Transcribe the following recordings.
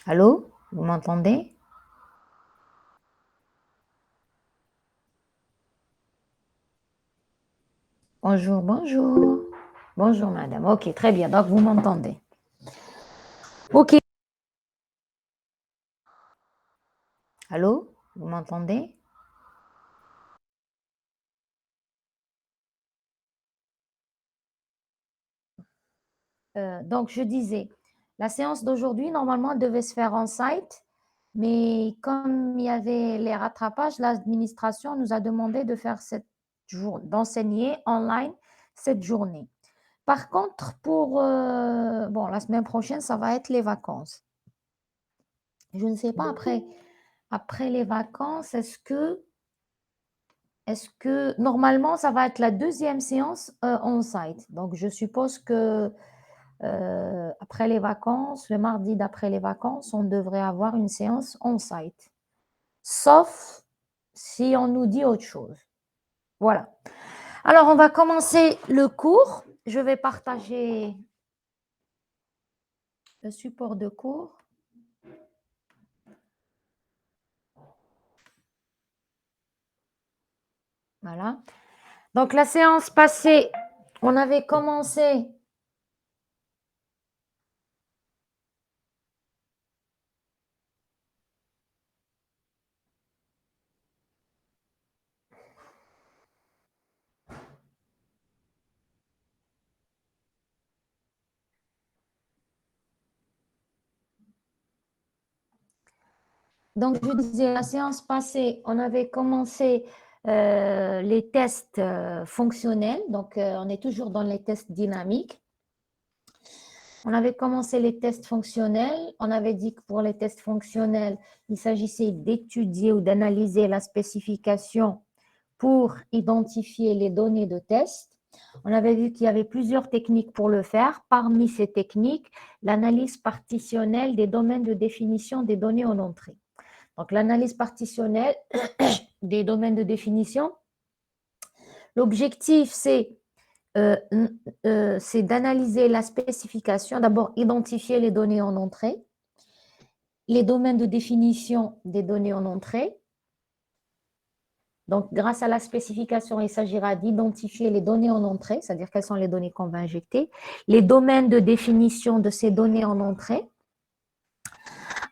Allô? Vous m'entendez? Bonjour, bonjour. Bonjour, madame. Ok, très bien. Donc, vous m'entendez. Ok. Allô? Vous m'entendez? Donc, je disais, la séance d'aujourd'hui, normalement, elle devait se faire en site, mais comme il y avait les rattrapages, l'administration nous a demandé de faire d'enseigner online cette journée. Par contre, pour bon, la semaine prochaine, ça va être les vacances. Je ne sais pas, après les vacances, est-ce que normalement, ça va être la deuxième séance on-site. Donc, je suppose que après les vacances, le mardi d'après les vacances, on devrait avoir une séance on-site. Sauf si on nous dit autre chose. Voilà. Alors, on va commencer le cours. Je vais partager le support de cours. Voilà. Donc, la séance passée, on avait commencé. Donc, je disais, la séance passée, on avait commencé les tests fonctionnels. Donc, on est toujours dans les tests dynamiques. On avait commencé les tests fonctionnels. On avait dit que pour les tests fonctionnels, il s'agissait d'étudier ou d'analyser la spécification pour identifier les données de test. On avait vu qu'il y avait plusieurs techniques pour le faire. Parmi ces techniques, l'analyse partitionnelle des domaines de définition des données en entrée. Donc, l'analyse partitionnelle des domaines de définition, l'objectif, c'est d'analyser la spécification, d'abord identifier les données en entrée, les domaines de définition des données en entrée. Donc, grâce à la spécification, il s'agira d'identifier les données en entrée, c'est-à-dire quelles sont les données qu'on va injecter, les domaines de définition de ces données en entrée.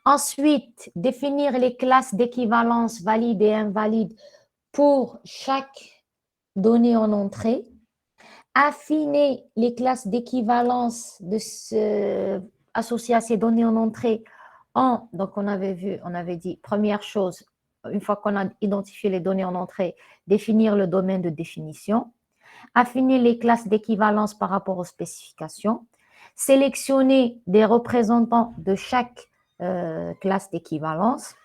Ensuite, définir les classes d'équivalence valides et invalides pour chaque donnée en entrée, affiner les classes d'équivalence associées à ces données en entrée donc on avait dit, première chose, une fois qu'on a identifié les données en entrée, définir le domaine de définition, affiner les classes d'équivalence par rapport aux spécifications, sélectionner des représentants de chaque classe d'équivalence,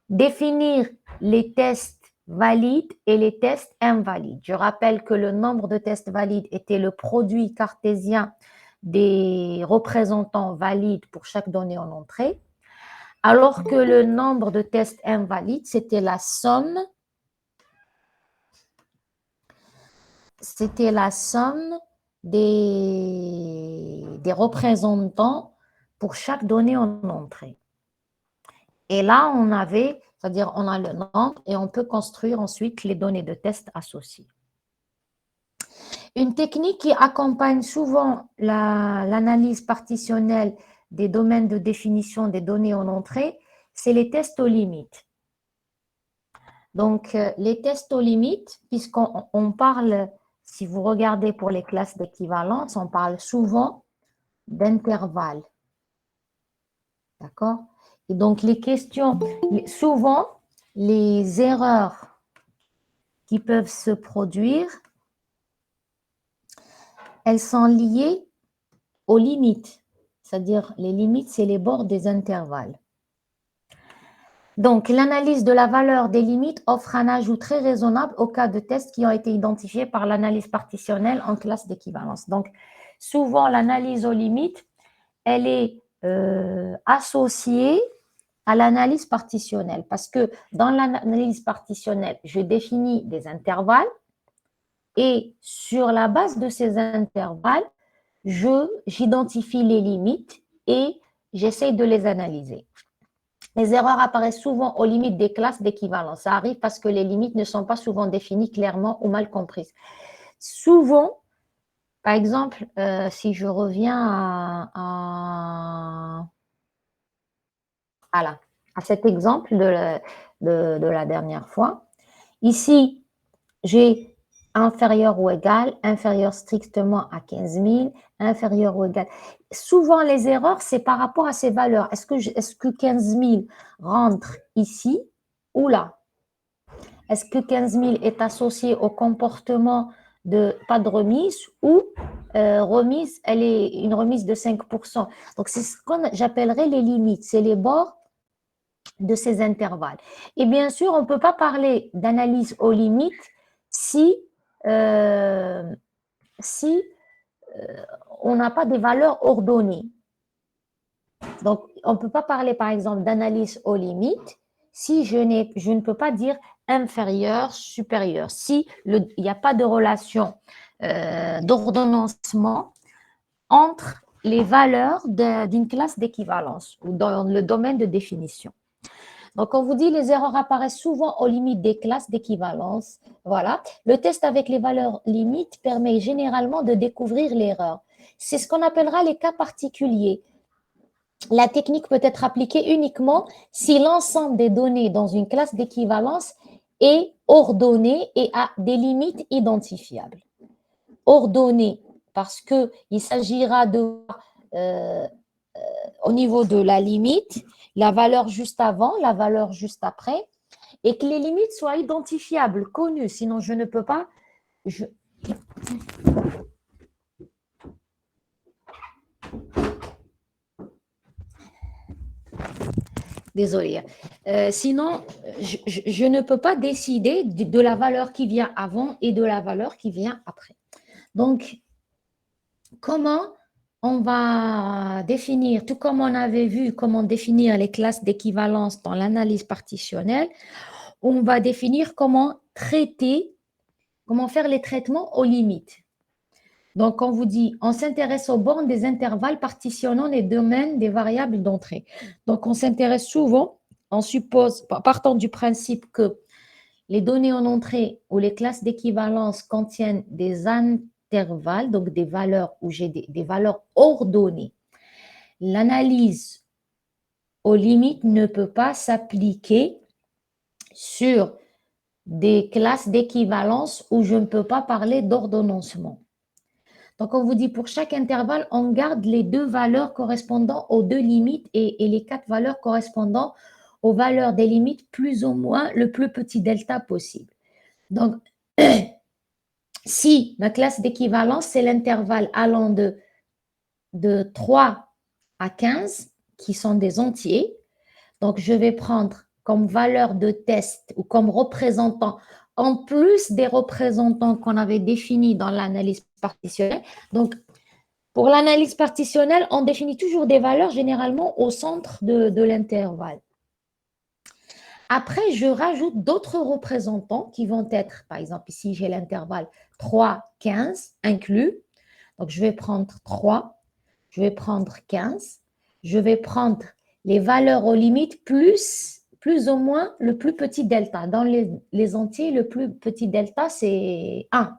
définir les tests valides et les tests invalides. Je rappelle que le nombre de tests valides était le produit cartésien des représentants valides pour chaque donnée en entrée, alors que le nombre de tests invalides, c'était la somme des représentants pour chaque donnée en entrée. Et là, c'est-à-dire on a le nombre et on peut construire ensuite les données de test associées. Une technique qui accompagne souvent l'analyse partitionnelle des domaines de définition des données en entrée, c'est les tests aux limites. Donc, les tests aux limites, puisqu'on parle, si vous regardez pour les classes d'équivalence, on parle souvent d'intervalles. D'accord? Et donc, souvent, les erreurs qui peuvent se produire, elles sont liées aux limites. C'est-à-dire, les limites, c'est les bords des intervalles. Donc, l'analyse de la valeur des limites offre un ajout très raisonnable au cas de tests qui ont été identifiés par l'analyse partitionnelle en classe d'équivalence. Donc, souvent, l'analyse aux limites, elle est associée à l'analyse partitionnelle parce que dans l'analyse partitionnelle, je définis des intervalles et sur la base de ces intervalles, j'identifie les limites et j'essaye de les analyser. Les erreurs apparaissent souvent aux limites des classes d'équivalence. Ça arrive parce que les limites ne sont pas souvent définies clairement ou mal comprises. Souvent, par exemple, si je reviens à cet exemple de la dernière fois, ici, j'ai inférieur ou égal, inférieur strictement à 15 000, inférieur ou égal. Souvent, les erreurs, c'est par rapport à ces valeurs. Est-ce que 15 000 rentre ici ou là? Est-ce que 15 000 est associé au comportement de pas de remise ou remise, elle est une remise de 5%. Donc, c'est ce que j'appellerais les limites. C'est les bords de ces intervalles. Et bien sûr, on ne peut pas parler d'analyse aux limites si, euh, si on n'a pas des valeurs ordonnées. Donc, on ne peut pas parler, par exemple, d'analyse aux limites si je ne peux pas dire inférieur, supérieur. Si il n'y a pas de relation d'ordonnancement entre les valeurs d'une classe d'équivalence ou dans le domaine de définition. Donc, on vous dit, les erreurs apparaissent souvent aux limites des classes d'équivalence. Voilà. Le test avec les valeurs limites permet généralement de découvrir l'erreur. C'est ce qu'on appellera les cas particuliers. La technique peut être appliquée uniquement si l'ensemble des données dans une classe d'équivalence est ordonné et a des limites identifiables. Ordonné parce qu'il s'agira de au niveau de la limite, la valeur juste avant, la valeur juste après, et que les limites soient identifiables, connues. Sinon, je ne peux pas. Désolée. Sinon, je ne peux pas décider de la valeur qui vient avant et de la valeur qui vient après. Donc, comment on va définir, tout comme on avait vu comment définir les classes d'équivalence dans l'analyse partitionnelle, on va définir comment traiter, comment faire les traitements aux limites. Donc, on vous dit, on s'intéresse aux bornes des intervalles partitionnant les domaines des variables d'entrée. Donc, on s'intéresse souvent, on suppose, partant du principe que les données en entrée ou les classes d'équivalence contiennent des intervalles, donc des valeurs où j'ai des valeurs ordonnées. L'analyse aux limites ne peut pas s'appliquer sur des classes d'équivalence où je ne peux pas parler d'ordonnancement. Donc, on vous dit pour chaque intervalle, on garde les deux valeurs correspondant aux deux limites et les quatre valeurs correspondant aux valeurs des limites plus ou moins le plus petit delta possible. Donc, si ma classe d'équivalence, c'est l'intervalle allant de 3 à 15, qui sont des entiers, donc je vais prendre comme valeur de test ou comme représentant, en plus des représentants qu'on avait définis dans l'analyse partitionnelle. Donc, pour l'analyse partitionnelle, on définit toujours des valeurs généralement au centre de l'intervalle. Après, je rajoute d'autres représentants qui vont être, par exemple, ici, j'ai l'intervalle 3, 15 inclus. Donc, je vais prendre 3, je vais prendre 15, je vais prendre les valeurs aux limites plus ou moins le plus petit delta. Dans les entiers, le plus petit delta, c'est 1.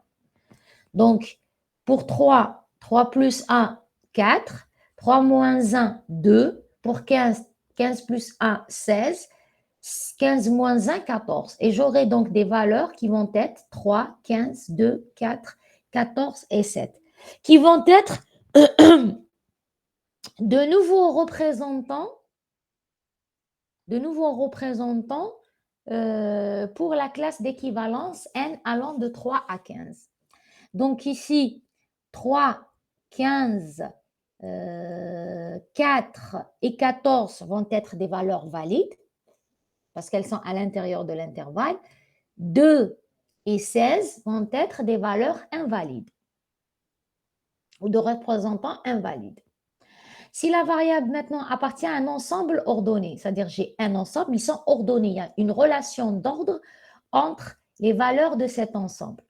Donc, pour 3, 3 plus 1, 4. 3 moins 1, 2. Pour 15, 15 plus 1, 16. 15 moins 1, 14. Et j'aurai donc des valeurs qui vont être 3, 15, 2, 4, 14 et 7. Qui vont être de nouveaux représentants pour la classe d'équivalence n allant de 3 à 15. Donc ici, 3, 15, 4 et 14 vont être des valeurs valides parce qu'elles sont à l'intérieur de l'intervalle. 2 et 16 vont être des valeurs invalides ou de représentants invalides. Si la variable maintenant appartient à un ensemble ordonné, c'est-à-dire j'ai un ensemble, ils sont ordonnés, il y a une relation d'ordre entre les valeurs de cet ensemble.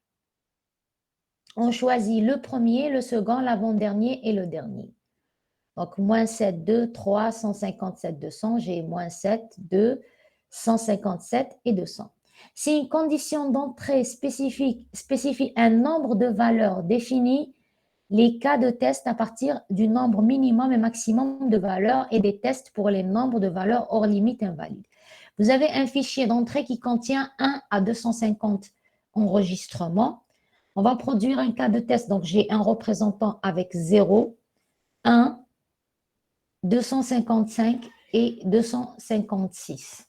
On choisit le premier, le second, l'avant-dernier et le dernier. Donc, moins 7, 2, 3, 157, 200. J'ai moins 7, 2, 157 et 200. Si une condition d'entrée spécifie un nombre de valeurs définies, les cas de test à partir du nombre minimum et maximum de valeurs et des tests pour les nombres de valeurs hors limite invalides. Vous avez un fichier d'entrée qui contient 1 à 250 enregistrements. On va produire un cas de test. Donc, j'ai un représentant avec 0, 1, 255 et 256.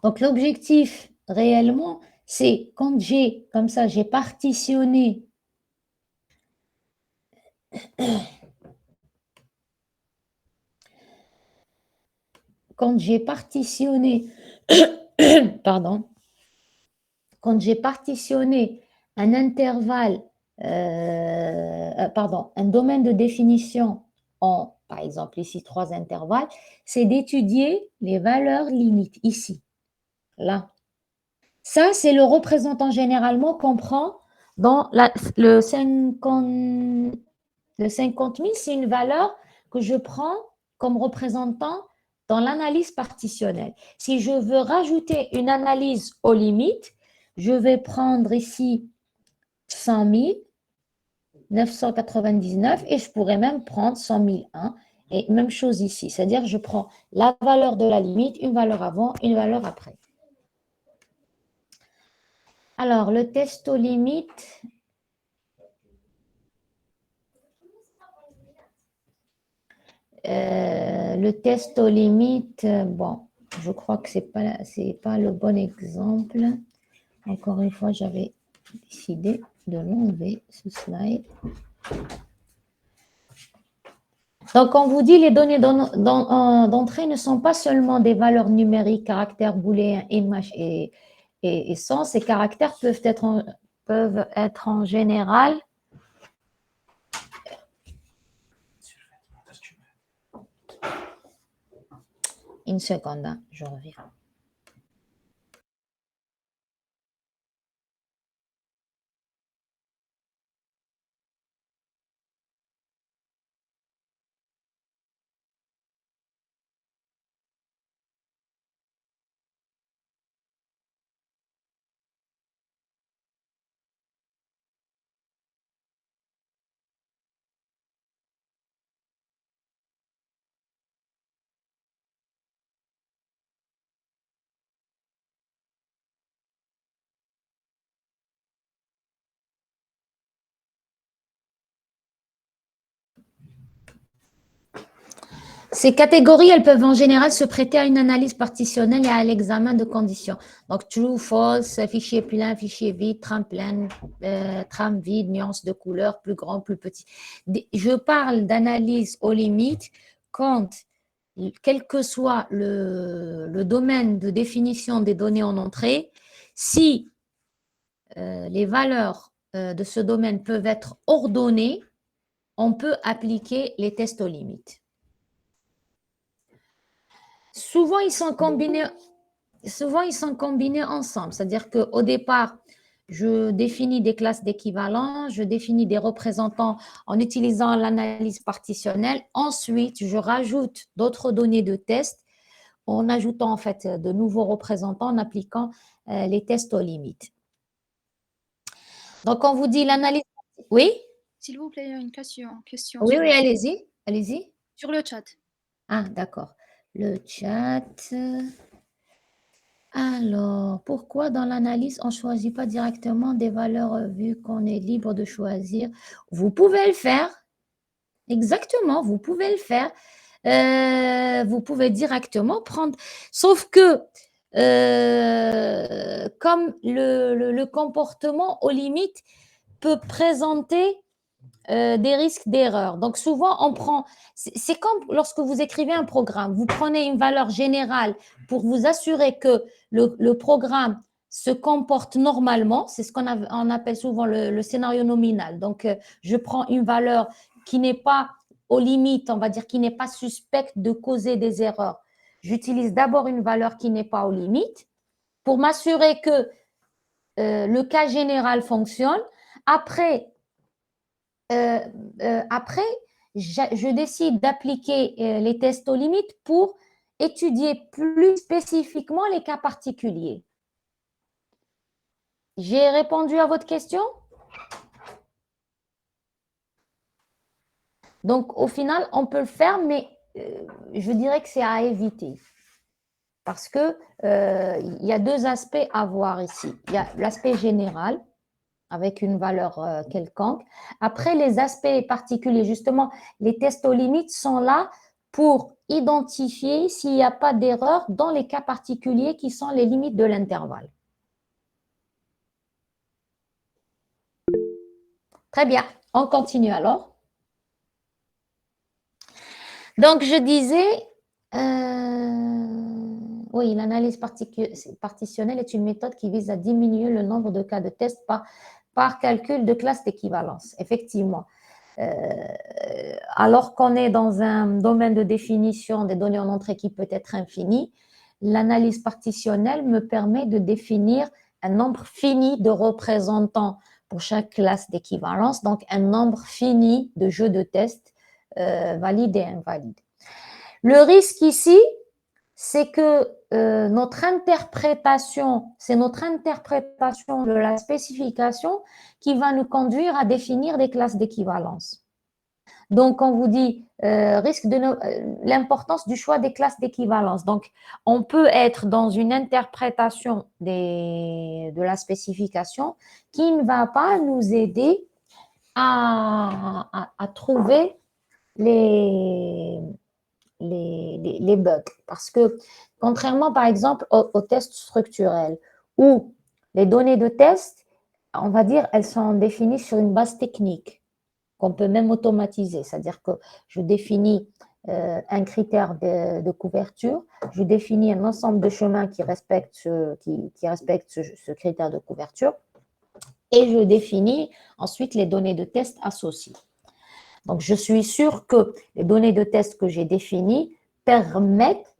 Donc, l'objectif réellement, c'est quand j'ai, comme ça, j'ai partitionné quand j'ai partitionné, pardon, quand j'ai partitionné un intervalle, un domaine de définition en, par exemple, ici, 3 intervalles, c'est d'étudier les valeurs limites, ici, là. Ça, c'est le représentant généralement qu'on prend dans le 50 000, c'est une valeur que je prends comme représentant dans l'analyse partitionnelle. Si je veux rajouter une analyse aux limites, je vais prendre ici 100 999 et je pourrais même prendre 100 001 et même chose ici. C'est-à-dire je prends la valeur de la limite, une valeur avant, une valeur après. Alors, le test aux limites, bon, je crois que ce n'est pas le bon exemple. Encore une fois, j'avais décidé de l'enlever, ce slide. Donc, on vous dit les données d'entrée ne sont pas seulement des valeurs numériques, caractères booléens, image et sens. Ces caractères peuvent être en général une seconde, hein, je reviens. Ces catégories, elles peuvent en général se prêter à une analyse partitionnelle et à l'examen de conditions. Donc, true, false, fichier plein, fichier vide, trame pleine, trame vide, nuance de couleur, plus grand, plus petit. Je parle d'analyse aux limites quand, quel que soit le domaine de définition des données en entrée, si les valeurs de ce domaine peuvent être ordonnées, on peut appliquer les tests aux limites. Souvent, ils sont combinés ensemble. C'est-à-dire qu'au départ, je définis des classes d'équivalence, je définis des représentants en utilisant l'analyse partitionnelle. Ensuite, je rajoute d'autres données de test en ajoutant en fait de nouveaux représentants en appliquant les tests aux limites. Donc, on vous dit l'analyse. Oui? S'il vous plaît, une question. Oui, oui, allez-y. Allez-y. Sur le chat. Ah, d'accord. Le chat. Alors, pourquoi dans l'analyse, on ne choisit pas directement des valeurs vu qu'on est libre de choisir? Vous pouvez le faire. Exactement, vous pouvez le faire. Vous pouvez directement prendre. Sauf que, comme le comportement, aux limites, peut présenter des risques d'erreur. Donc, souvent, on prend… C'est comme lorsque vous écrivez un programme. Vous prenez une valeur générale pour vous assurer que le programme se comporte normalement. C'est ce qu'on appelle souvent le scénario nominal. Donc, je prends une valeur qui n'est pas aux limites, on va dire, qui n'est pas suspecte de causer des erreurs. J'utilise d'abord une valeur qui n'est pas aux limites pour m'assurer que le cas général fonctionne. Après, après, je décide d'appliquer les tests aux limites pour étudier plus spécifiquement les cas particuliers. J'ai répondu à votre question? Donc, au final, on peut le faire, mais je dirais que c'est à éviter. Parce que il y a deux aspects à voir ici. Il y a l'aspect général, avec une valeur quelconque. Après, les aspects particuliers, justement, les tests aux limites sont là pour identifier s'il n'y a pas d'erreur dans les cas particuliers qui sont les limites de l'intervalle. Très bien, on continue alors. Donc, je disais, oui, l'analyse partitionnelle est une méthode qui vise à diminuer le nombre de cas de test par calcul de classe d'équivalence. Effectivement. Alors qu'on est dans un domaine de définition des données en entrée qui peut être infini, l'analyse partitionnelle me permet de définir un nombre fini de représentants pour chaque classe d'équivalence, donc un nombre fini de jeux de tests valides et invalides. Le risque ici, c'est que notre interprétation, c'est notre interprétation de la spécification qui va nous conduire à définir des classes d'équivalence. Donc, on vous dit l'importance du choix des classes d'équivalence. Donc, on peut être dans une interprétation de la spécification qui ne va pas nous aider à trouver les bugs. Parce que, contrairement, par exemple, aux tests structurels, où les données de test, on va dire, elles sont définies sur une base technique qu'on peut même automatiser. C'est-à-dire que je définis un critère de couverture, je définis un ensemble de chemins qui respectent ce critère de couverture et je définis ensuite les données de test associées. Donc, je suis sûre que les données de test que j'ai définies permettent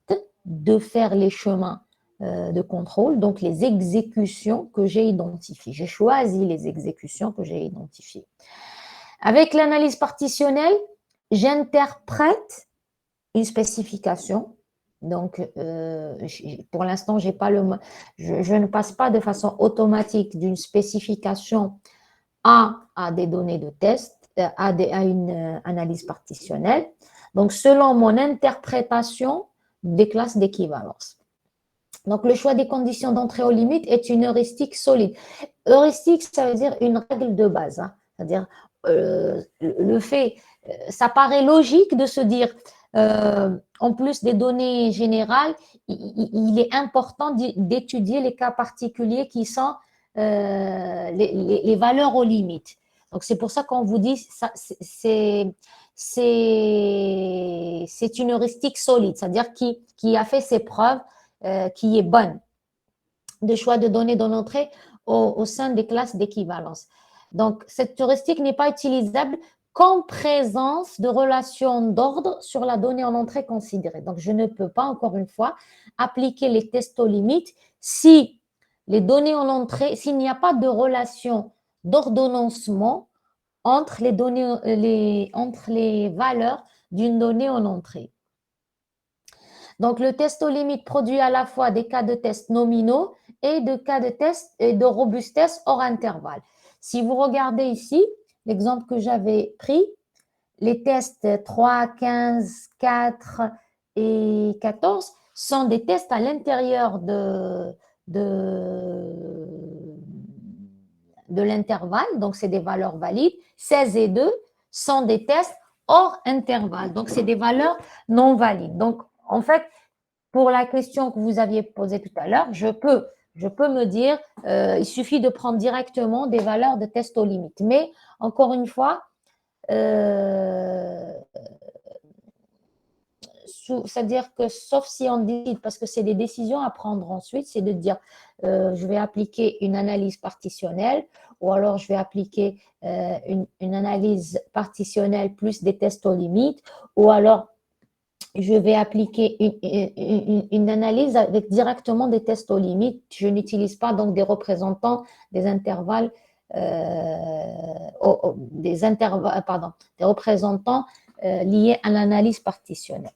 de faire les chemins de contrôle, donc les exécutions que j'ai identifiées. J'ai choisi les exécutions que j'ai identifiées. Avec l'analyse partitionnelle, j'interprète une spécification. Donc, pour l'instant, je ne passe pas de façon automatique d'une spécification à des données de test, à une analyse partitionnelle. Donc, selon mon interprétation des classes d'équivalence. Donc, le choix des conditions d'entrée aux limites est une heuristique solide. Heuristique, ça veut dire une règle de base. Hein. C'est-à-dire, le fait, ça paraît logique de se dire, en plus des données générales, il est important d'étudier les cas particuliers qui sont les valeurs aux limites. Donc, c'est pour ça qu'on vous dit, c'est une heuristique solide, c'est-à-dire qui a fait ses preuves, qui est bonne, de choix de données d'entrée au sein des classes d'équivalence. Donc, cette heuristique n'est pas utilisable qu'en présence de relations d'ordre sur la donnée en entrée considérée. Donc, je ne peux pas, encore une fois, appliquer les tests aux limites si les données en entrée, s'il n'y a pas de relation d'ordonnancement entre les valeurs d'une donnée en entrée. Donc, le test aux limites produit à la fois des cas de test nominaux et de cas de test et de robustesse hors intervalle. Si vous regardez ici, l'exemple que j'avais pris, les tests 3, 15, 4 et 14 sont des tests à l'intérieur de l'intervalle, donc c'est des valeurs valides. 16 et 2 sont des tests hors intervalle, donc c'est des valeurs non valides. Donc, en fait, pour la question que vous aviez posée tout à l'heure, je peux me dire, il suffit de prendre directement des valeurs de test aux limites. Mais, encore une fois, c'est-à-dire que sauf si on décide, parce que c'est des décisions à prendre ensuite, c'est de dire, je vais appliquer une analyse partitionnelle ou alors je vais appliquer une analyse partitionnelle plus des tests aux limites ou alors je vais appliquer une analyse avec directement des tests aux limites. Je n'utilise pas donc des représentants des intervalles des représentants liés à l'analyse partitionnelle.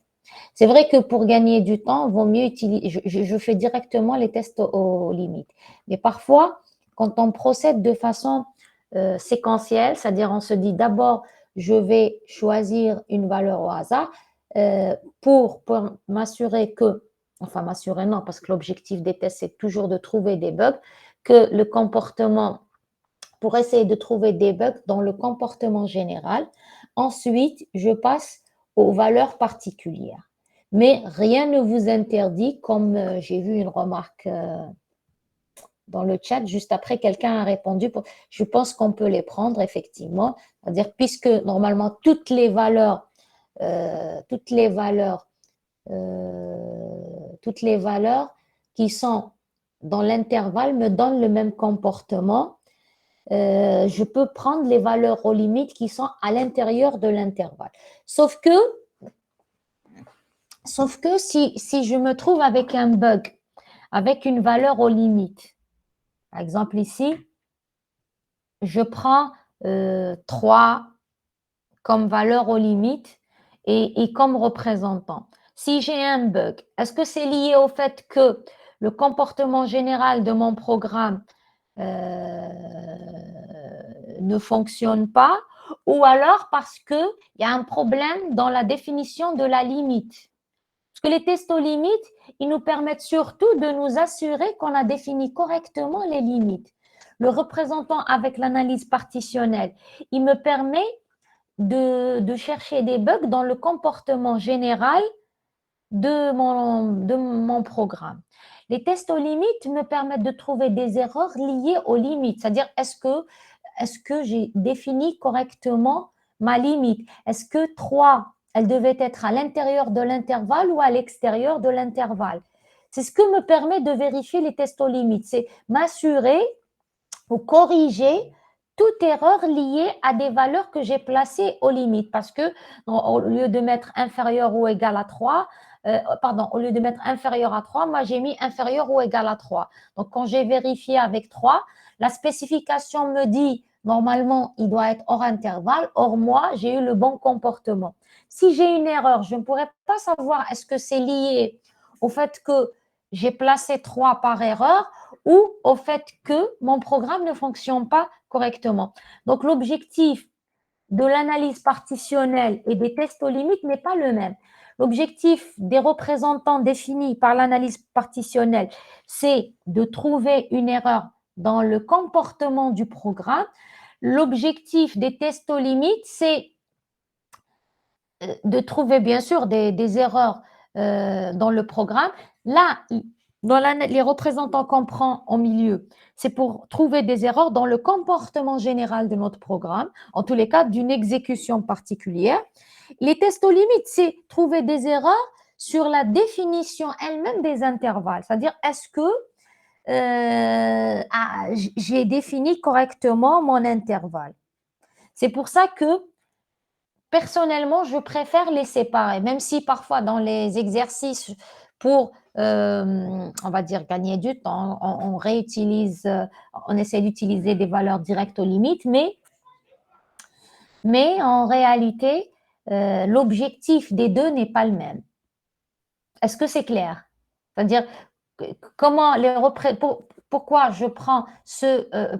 C'est vrai que pour gagner du temps, il vaut mieux utiliser, je fais directement les tests aux limites. Mais parfois, quand on procède de façon séquentielle, c'est-à-dire on se dit d'abord, je vais choisir une valeur au hasard pour m'assurer que, enfin m'assurer non, parce que l'objectif des tests, c'est toujours de trouver des bugs, que le comportement, pour essayer de trouver des bugs dans le comportement général. Ensuite, je passe aux valeurs particulières. Mais rien ne vous interdit, comme j'ai vu une remarque dans le chat, juste après, quelqu'un a répondu, je pense qu'on peut les prendre, effectivement. C'est-à-dire, puisque normalement, toutes les valeurs qui sont dans l'intervalle me donnent le même comportement. Je peux prendre les valeurs aux limites qui sont à l'intérieur de l'intervalle. Sauf que si je me trouve avec un bug, avec une valeur aux limites, par exemple ici, je prends 3 comme valeur aux limites et comme représentant. Si j'ai un bug, est-ce que c'est lié au fait que le comportement général de mon programme ne fonctionne pas, ou alors parce qu'il y a un problème dans la définition de la limite? Parce que les tests aux limites, ils nous permettent surtout de nous assurer qu'on a défini correctement les limites. Le représentant avec l'analyse partitionnelle, il me permet de chercher des bugs dans le comportement général de mon programme. Les tests aux limites me permettent de trouver des erreurs liées aux limites, c'est-à-dire est-ce que j'ai défini correctement ma limite? Est-ce que 3, elle devait être à l'intérieur de l'intervalle ou à l'extérieur de l'intervalle? C'est ce que me permet de vérifier les tests aux limites, c'est m'assurer ou corriger toute erreur liée à des valeurs que j'ai placées aux limites. Parce que au lieu de mettre inférieur ou égal à 3, au lieu de mettre inférieur à 3, moi j'ai mis inférieur ou égal à 3. Donc quand j'ai vérifié avec 3, la spécification me dit normalement il doit être hors intervalle, or moi j'ai eu le bon comportement. Si j'ai une erreur, je ne pourrais pas savoir est-ce que c'est lié au fait que j'ai placé 3 par erreur ou au fait que mon programme ne fonctionne pas correctement. Donc l'objectif de l'analyse partitionnelle et des tests aux limites n'est pas le même. L'objectif des représentants définis par l'analyse partitionnelle, c'est de trouver une erreur dans le comportement du programme. L'objectif des tests aux limites, c'est de trouver bien sûr des erreurs dans le programme. Là, les représentants qu'on prend en milieu, c'est pour trouver des erreurs dans le comportement général de notre programme, en tous les cas d'une exécution particulière. Les tests aux limites, c'est trouver des erreurs sur la définition elle-même des intervalles, c'est-à-dire est-ce que j'ai défini correctement mon intervalle. C'est pour ça que personnellement, je préfère les séparer, même si parfois dans les exercices pour, on va dire, gagner du temps, on réutilise, on essaie d'utiliser des valeurs directes aux limites, mais en réalité, l'objectif des deux n'est pas le même. Est-ce que c'est clair? C'est-à-dire, comment pourquoi je prends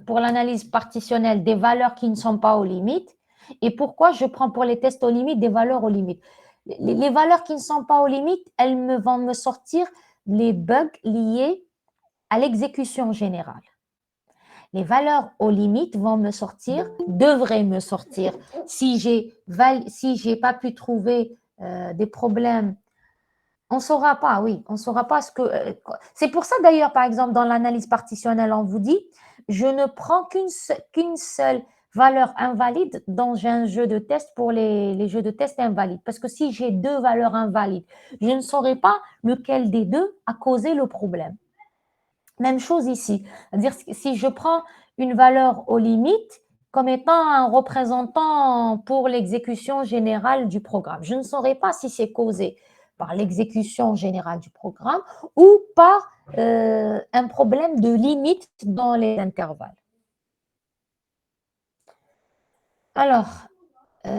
pour l'analyse partitionnelle des valeurs qui ne sont pas aux limites et pourquoi je prends pour les tests aux limites des valeurs aux limites. Les valeurs qui ne sont pas aux limites, vont me sortir les bugs liés à l'exécution générale. Les valeurs aux limites devraient me sortir si j'ai pas pu trouver des problèmes. On ne saura pas, oui, on ne saura pas ce que. C'est pour ça d'ailleurs, par exemple, dans l'analyse partitionnelle, on vous dit, je ne prends qu'une seule valeur invalide dans un jeu de test pour les jeux de test invalides. Parce que si j'ai 2 valeurs invalides, je ne saurais pas lequel des 2 a causé le problème. Même chose ici. C'est-à-dire, si je prends une valeur aux limites comme étant un représentant pour l'exécution générale du programme, je ne saurais pas si c'est causé par l'exécution générale du programme ou par un problème de limite dans les intervalles. Alors, euh,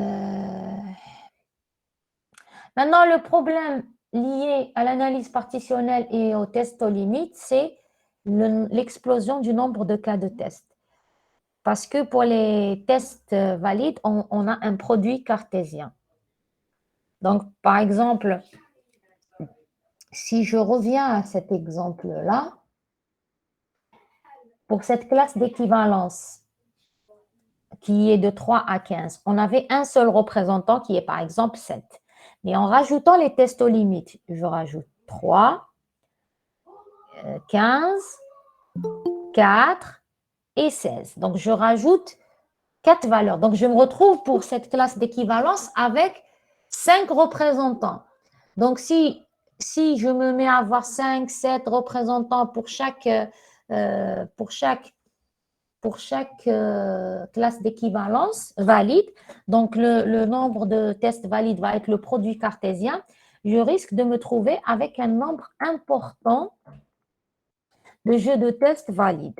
maintenant, le problème lié à l'analyse partitionnelle et au test aux limites, c'est l'explosion du nombre de cas de test. Parce que pour les tests valides, on a un produit cartésien. Donc, par exemple, si je reviens à cet exemple-là, pour cette classe d'équivalence qui est de 3 à 15, on avait un seul représentant qui est par exemple 7. Mais en rajoutant les tests aux limites, je rajoute 3, 15, 4 et 16. Donc, je rajoute 4 valeurs. Donc, je me retrouve pour cette classe d'équivalence avec 5 représentants. Donc, si je me mets à avoir 5, 7 représentants pour chaque classe d'équivalence valide, donc le nombre de tests valides va être le produit cartésien, je risque de me trouver avec un nombre important de jeux de tests valides.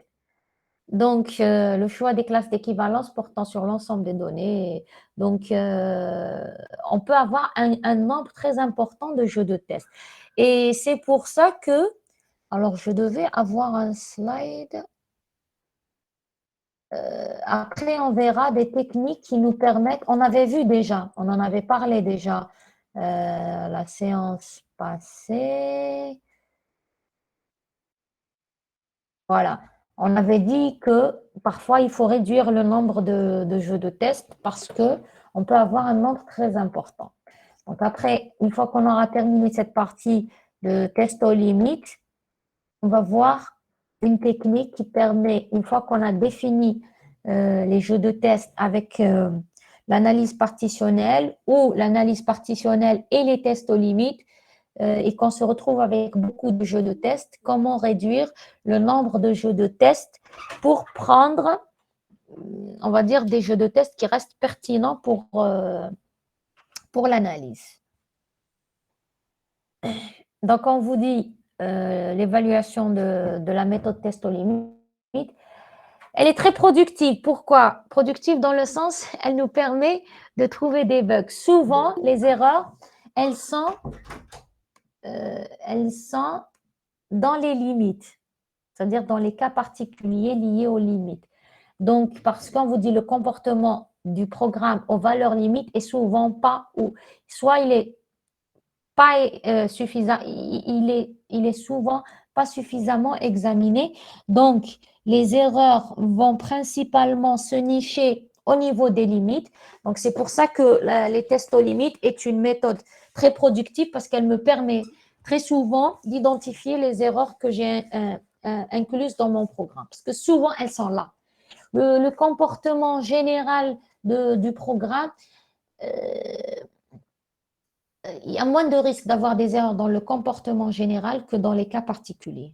Donc, le choix des classes d'équivalence portant sur l'ensemble des données. Donc, on peut avoir un nombre très important de jeux de tests. Et c'est pour ça que, alors je devais avoir un slide. Après, on verra des techniques qui nous permettent, on avait vu déjà, on en avait parlé déjà la séance passée. Voilà. On avait dit que parfois, il faut réduire le nombre de jeux de test parce qu'on peut avoir un nombre très important. Donc après, une fois qu'on aura terminé cette partie de test aux limites, on va voir une technique qui permet, une fois qu'on a défini les jeux de test avec l'analyse partitionnelle ou l'analyse partitionnelle et les tests aux limites, et qu'on se retrouve avec beaucoup de jeux de test, comment réduire le nombre de jeux de test pour prendre, on va dire, des jeux de test qui restent pertinents pour l'analyse. Donc, on vous dit l'évaluation de la méthode test aux limites. Elle est très productive. Pourquoi? Productive dans le sens, elle nous permet de trouver des bugs. Souvent, les erreurs, elles sont dans les limites, c'est-à-dire dans les cas particuliers liés aux limites. Donc, parce qu'on vous dit le comportement du programme aux valeurs limites est souvent pas, ou soit il est pas suffisant, il est souvent pas suffisamment examiné. Donc, les erreurs vont principalement se nicher au niveau des limites. Donc, c'est pour ça que les tests aux limites est une méthode très productive parce qu'elle me permet très souvent d'identifier les erreurs que j'ai incluses dans mon programme. Parce que souvent, elles sont là. Le comportement général du programme, il y a moins de risques d'avoir des erreurs dans le comportement général que dans les cas particuliers.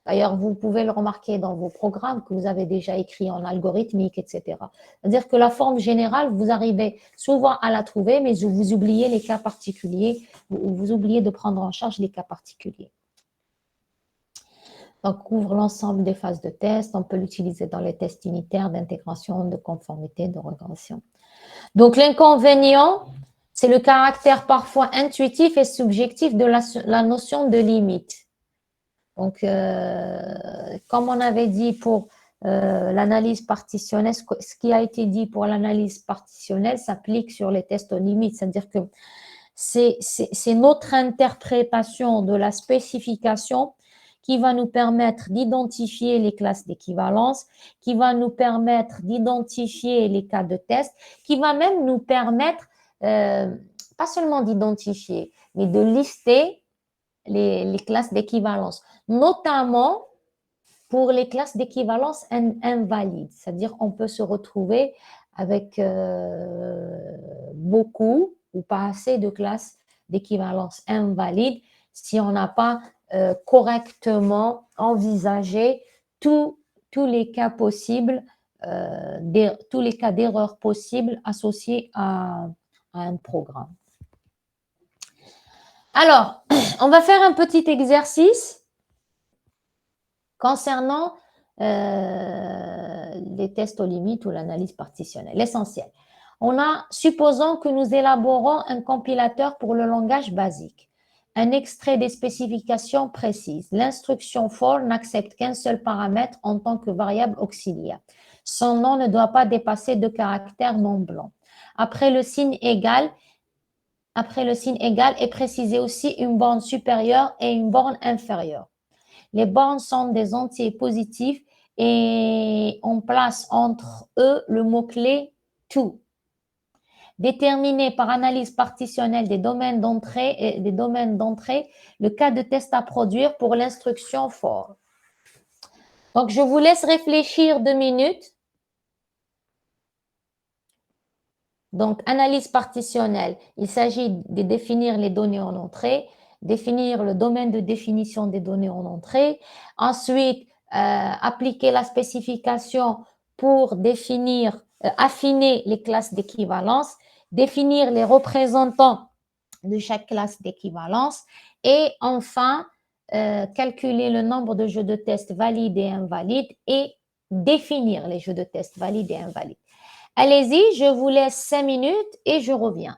D'ailleurs, vous pouvez le remarquer dans vos programmes que vous avez déjà écrits en algorithmique, etc. C'est-à-dire que la forme générale, vous arrivez souvent à la trouver, mais vous oubliez les cas particuliers, vous oubliez de prendre en charge les cas particuliers. Donc, couvre l'ensemble des phases de test. On peut l'utiliser dans les tests unitaires d'intégration, de conformité, de régression. Donc, l'inconvénient, c'est le caractère parfois intuitif et subjectif de la notion de limite. Donc, comme on avait dit pour l'analyse partitionnelle, ce qui a été dit pour l'analyse partitionnelle s'applique sur les tests aux limites. C'est-à-dire que c'est notre interprétation de la spécification qui va nous permettre d'identifier les classes d'équivalence, qui va nous permettre d'identifier les cas de test, qui va même nous permettre, pas seulement d'identifier, mais de lister les classes d'équivalence, notamment pour les classes d'équivalence invalides. C'est-à-dire on peut se retrouver avec beaucoup ou pas assez de classes d'équivalence invalides si on n'a pas correctement envisagé tous les cas possibles, tous les cas d'erreur possibles associés à un programme. Alors, on va faire un petit exercice concernant les tests aux limites ou l'analyse partitionnelle. L'essentiel. Supposons que nous élaborons un compilateur pour le langage basique. Un extrait des spécifications précises. L'instruction for n'accepte qu'un seul paramètre en tant que variable auxiliaire. Son nom ne doit pas dépasser 2 caractères non blancs. Après le signe égal est précisé aussi une borne supérieure et une borne inférieure. Les bornes sont des entiers positifs et on place entre eux le mot-clé to. Déterminer par analyse partitionnelle des domaines d'entrée, le cas de test à produire pour l'instruction for. Donc, je vous laisse réfléchir 2 minutes. Donc, analyse partitionnelle, il s'agit de définir les données en entrée, définir le domaine de définition des données en entrée, ensuite appliquer la spécification pour affiner les classes d'équivalence, définir les représentants de chaque classe d'équivalence et enfin calculer le nombre de jeux de test valides et invalides et définir les jeux de test valides et invalides. Allez-y, je vous laisse 5 minutes et je reviens.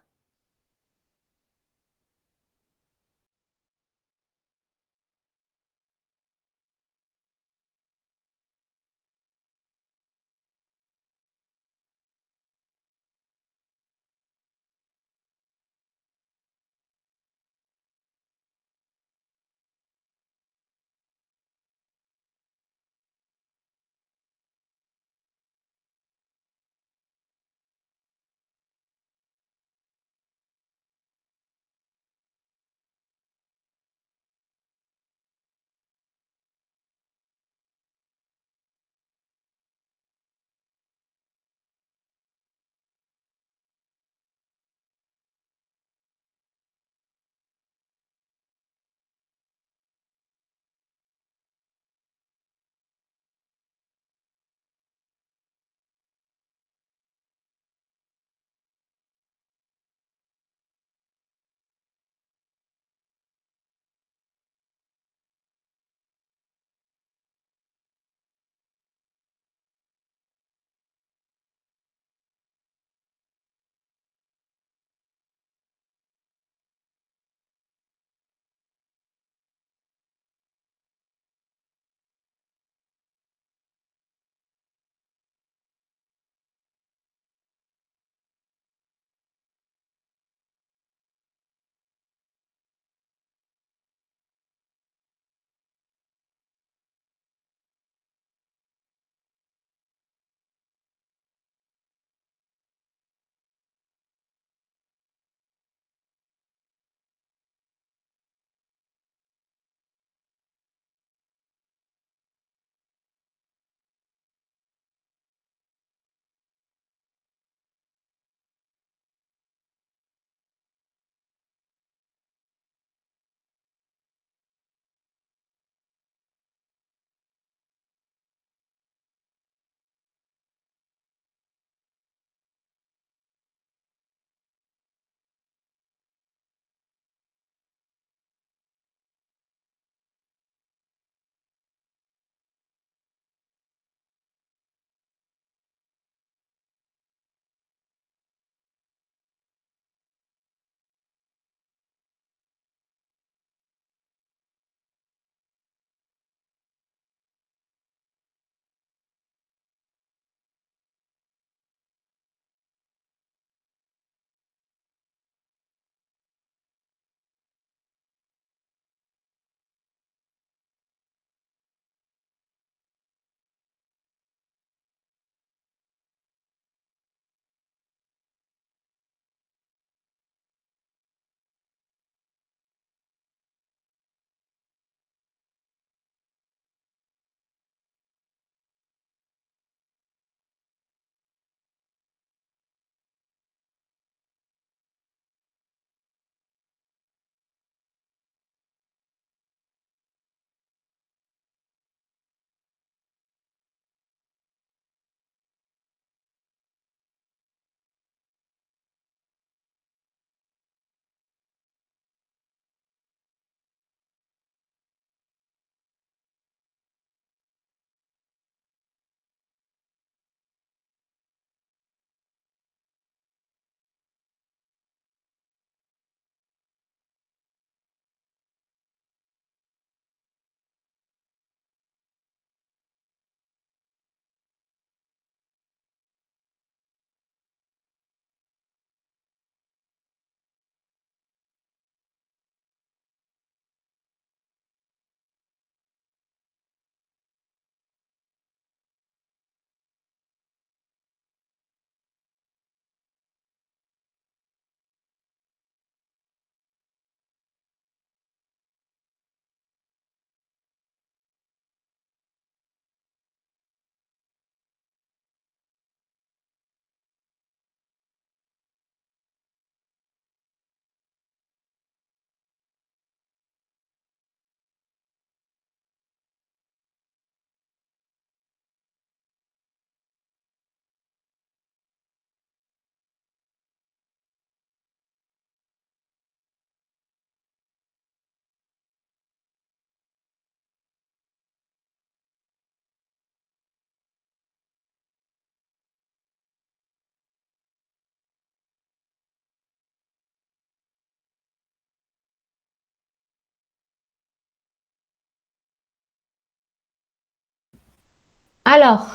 Alors,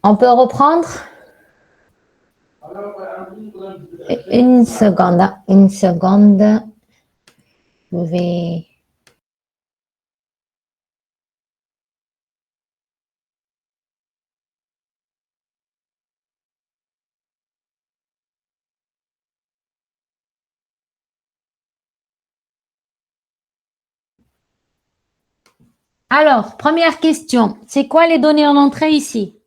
on peut reprendre? Une seconde, une seconde. Je vais... Alors, première question. C'est quoi les données en entrée ici?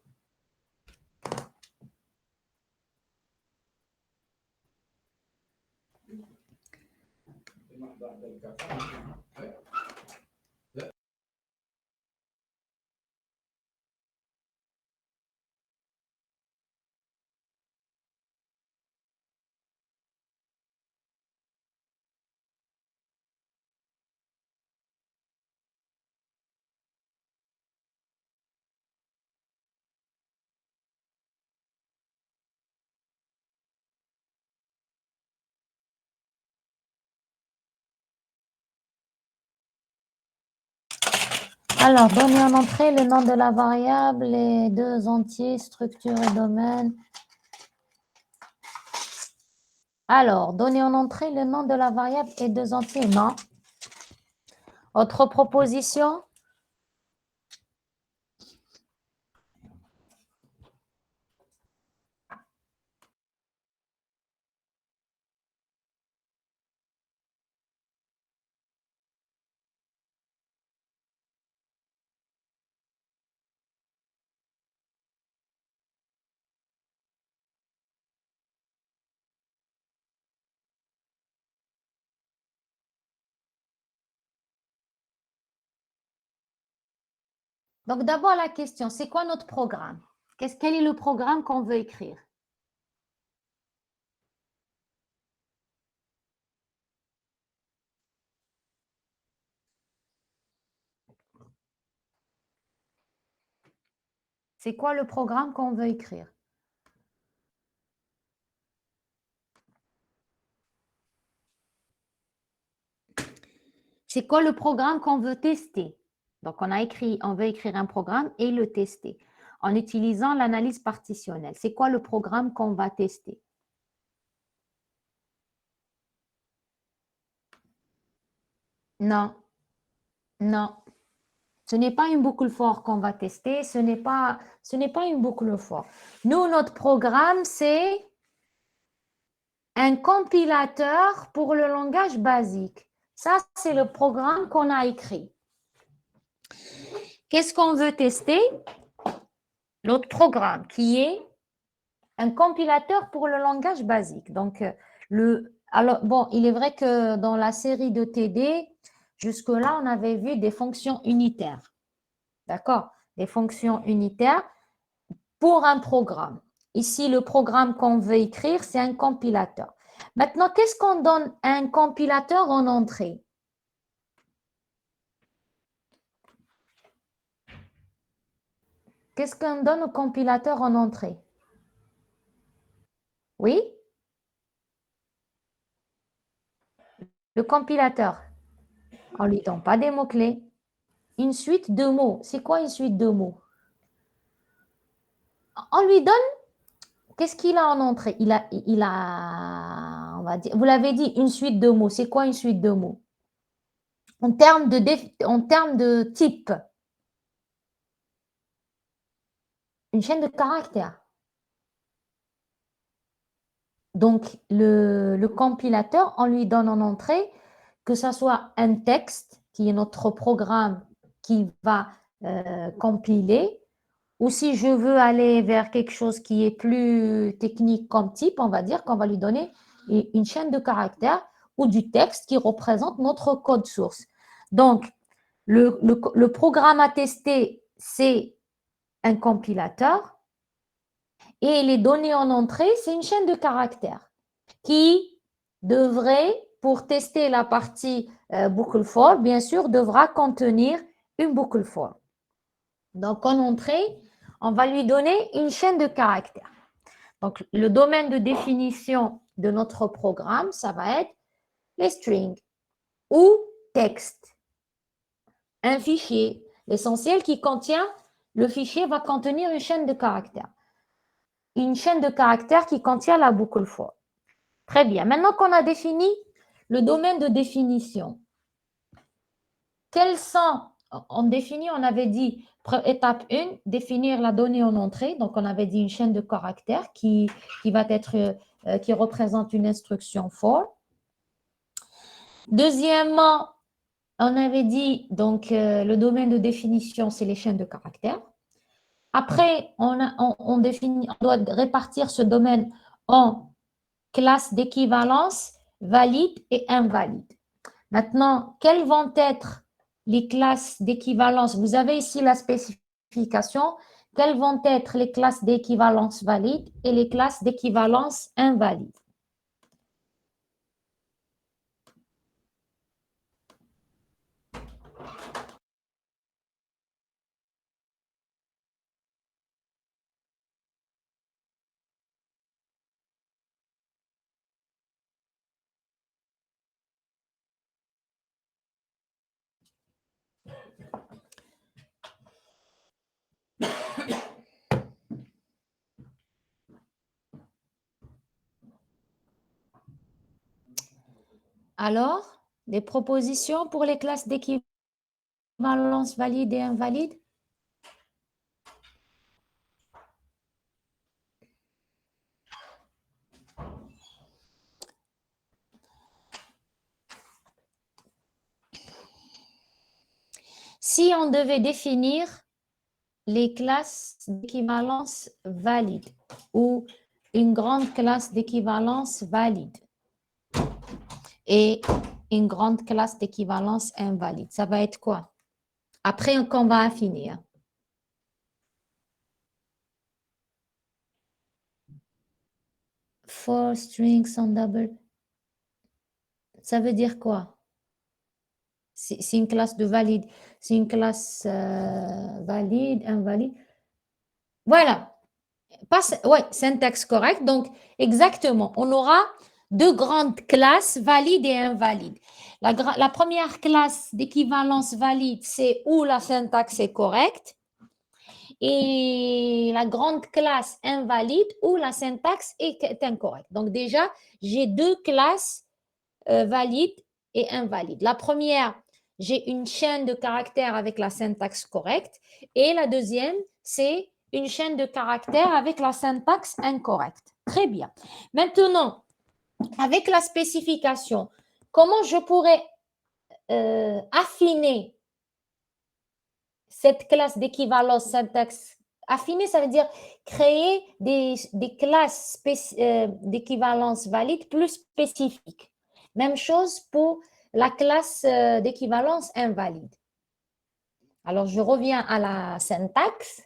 Alors, données en entrée, le nom de la variable, les deux entiers, structure et domaine. Alors, données en entrée, le nom de la variable et deux entiers, non. Autre proposition? Donc, d'abord, la question, c'est quoi notre programme? Quel est le programme qu'on veut écrire? C'est quoi le programme qu'on veut écrire? C'est quoi le programme qu'on veut tester? Donc, on veut écrire un programme et le tester en utilisant l'analyse partitionnelle. C'est quoi le programme qu'on va tester? Non, non. Ce n'est pas une boucle for qu'on va tester, ce n'est pas une boucle for. Nous, notre programme, c'est un compilateur pour le langage basique. Ça, c'est le programme qu'on a écrit. Qu'est-ce qu'on veut tester? L'autre programme qui est un compilateur pour le langage basique. Donc, bon, il est vrai que dans la série de TD, jusque-là, on avait vu des fonctions unitaires. D'accord? Des fonctions unitaires pour un programme. Ici, le programme qu'on veut écrire, c'est un compilateur. Maintenant, qu'est-ce qu'on donne à un compilateur en entrée? Qu'est-ce qu'on donne au compilateur en entrée? Oui? Le compilateur. On ne lui donne pas des mots-clés. Une suite de mots. C'est quoi une suite de mots? On lui donne, qu'est-ce qu'il a en entrée? Il a, on va dire, vous l'avez dit, une suite de mots. C'est quoi une suite de mots? En termes de type. Une chaîne de caractères. Donc, le compilateur, on lui donne en entrée que ce soit un texte, qui est notre programme qui va compiler, ou si je veux aller vers quelque chose qui est plus technique comme type, on va dire qu'on va lui donner une chaîne de caractères ou du texte qui représente notre code source. Donc, le programme à tester, c'est un compilateur. Et les données en entrée, c'est une chaîne de caractères qui devrait, pour tester la partie boucle for, bien sûr, devra contenir une boucle for. Donc, en entrée, on va lui donner une chaîne de caractères. Donc, le domaine de définition de notre programme, ça va être les strings ou texte, un fichier. L'essentiel qui contient, le fichier va contenir une chaîne de caractères. Une chaîne de caractères qui contient la boucle for. Très bien. Maintenant qu'on a défini le domaine de définition, quels sont, on définit, on avait dit, étape 1, définir la donnée en entrée. Donc, on avait dit une chaîne de caractères qui va être, qui représente une instruction for. Deuxièmement, on avait dit, donc, le domaine de définition, c'est les chaînes de caractères. Après, on définit, on doit répartir ce domaine en classes d'équivalence, valide et invalide. Maintenant, quelles vont être les classes d'équivalence? Vous avez ici la spécification. Quelles vont être les classes d'équivalence valide et les classes d'équivalence invalide? Alors, des propositions pour les classes d'équivalence valide et invalide? Si on devait définir les classes d'équivalence valide ou une grande classe d'équivalence valide et une grande classe d'équivalence invalide, ça va être quoi? Après, on va affiner. Hein. For strings on double. Ça veut dire quoi? C'est une classe de valide. C'est une classe valide, invalide. Voilà. Ouais, syntaxe correct. Donc, exactement. On aura deux grandes classes, valide et invalide. La première classe d'équivalence valide, c'est où la syntaxe est correcte. Et la grande classe invalide où la syntaxe est incorrecte. Donc, déjà, j'ai deux classes valides et invalides. La première, j'ai une chaîne de caractères avec la syntaxe correcte. Et la deuxième, c'est une chaîne de caractères avec la syntaxe incorrecte. Très bien. Maintenant, avec la spécification, comment je pourrais affiner cette classe d'équivalence syntaxe? Affiner, ça veut dire créer des classes d'équivalence valide plus spécifiques. Même chose pour la classe d'équivalence invalide. Alors, je reviens à la syntaxe.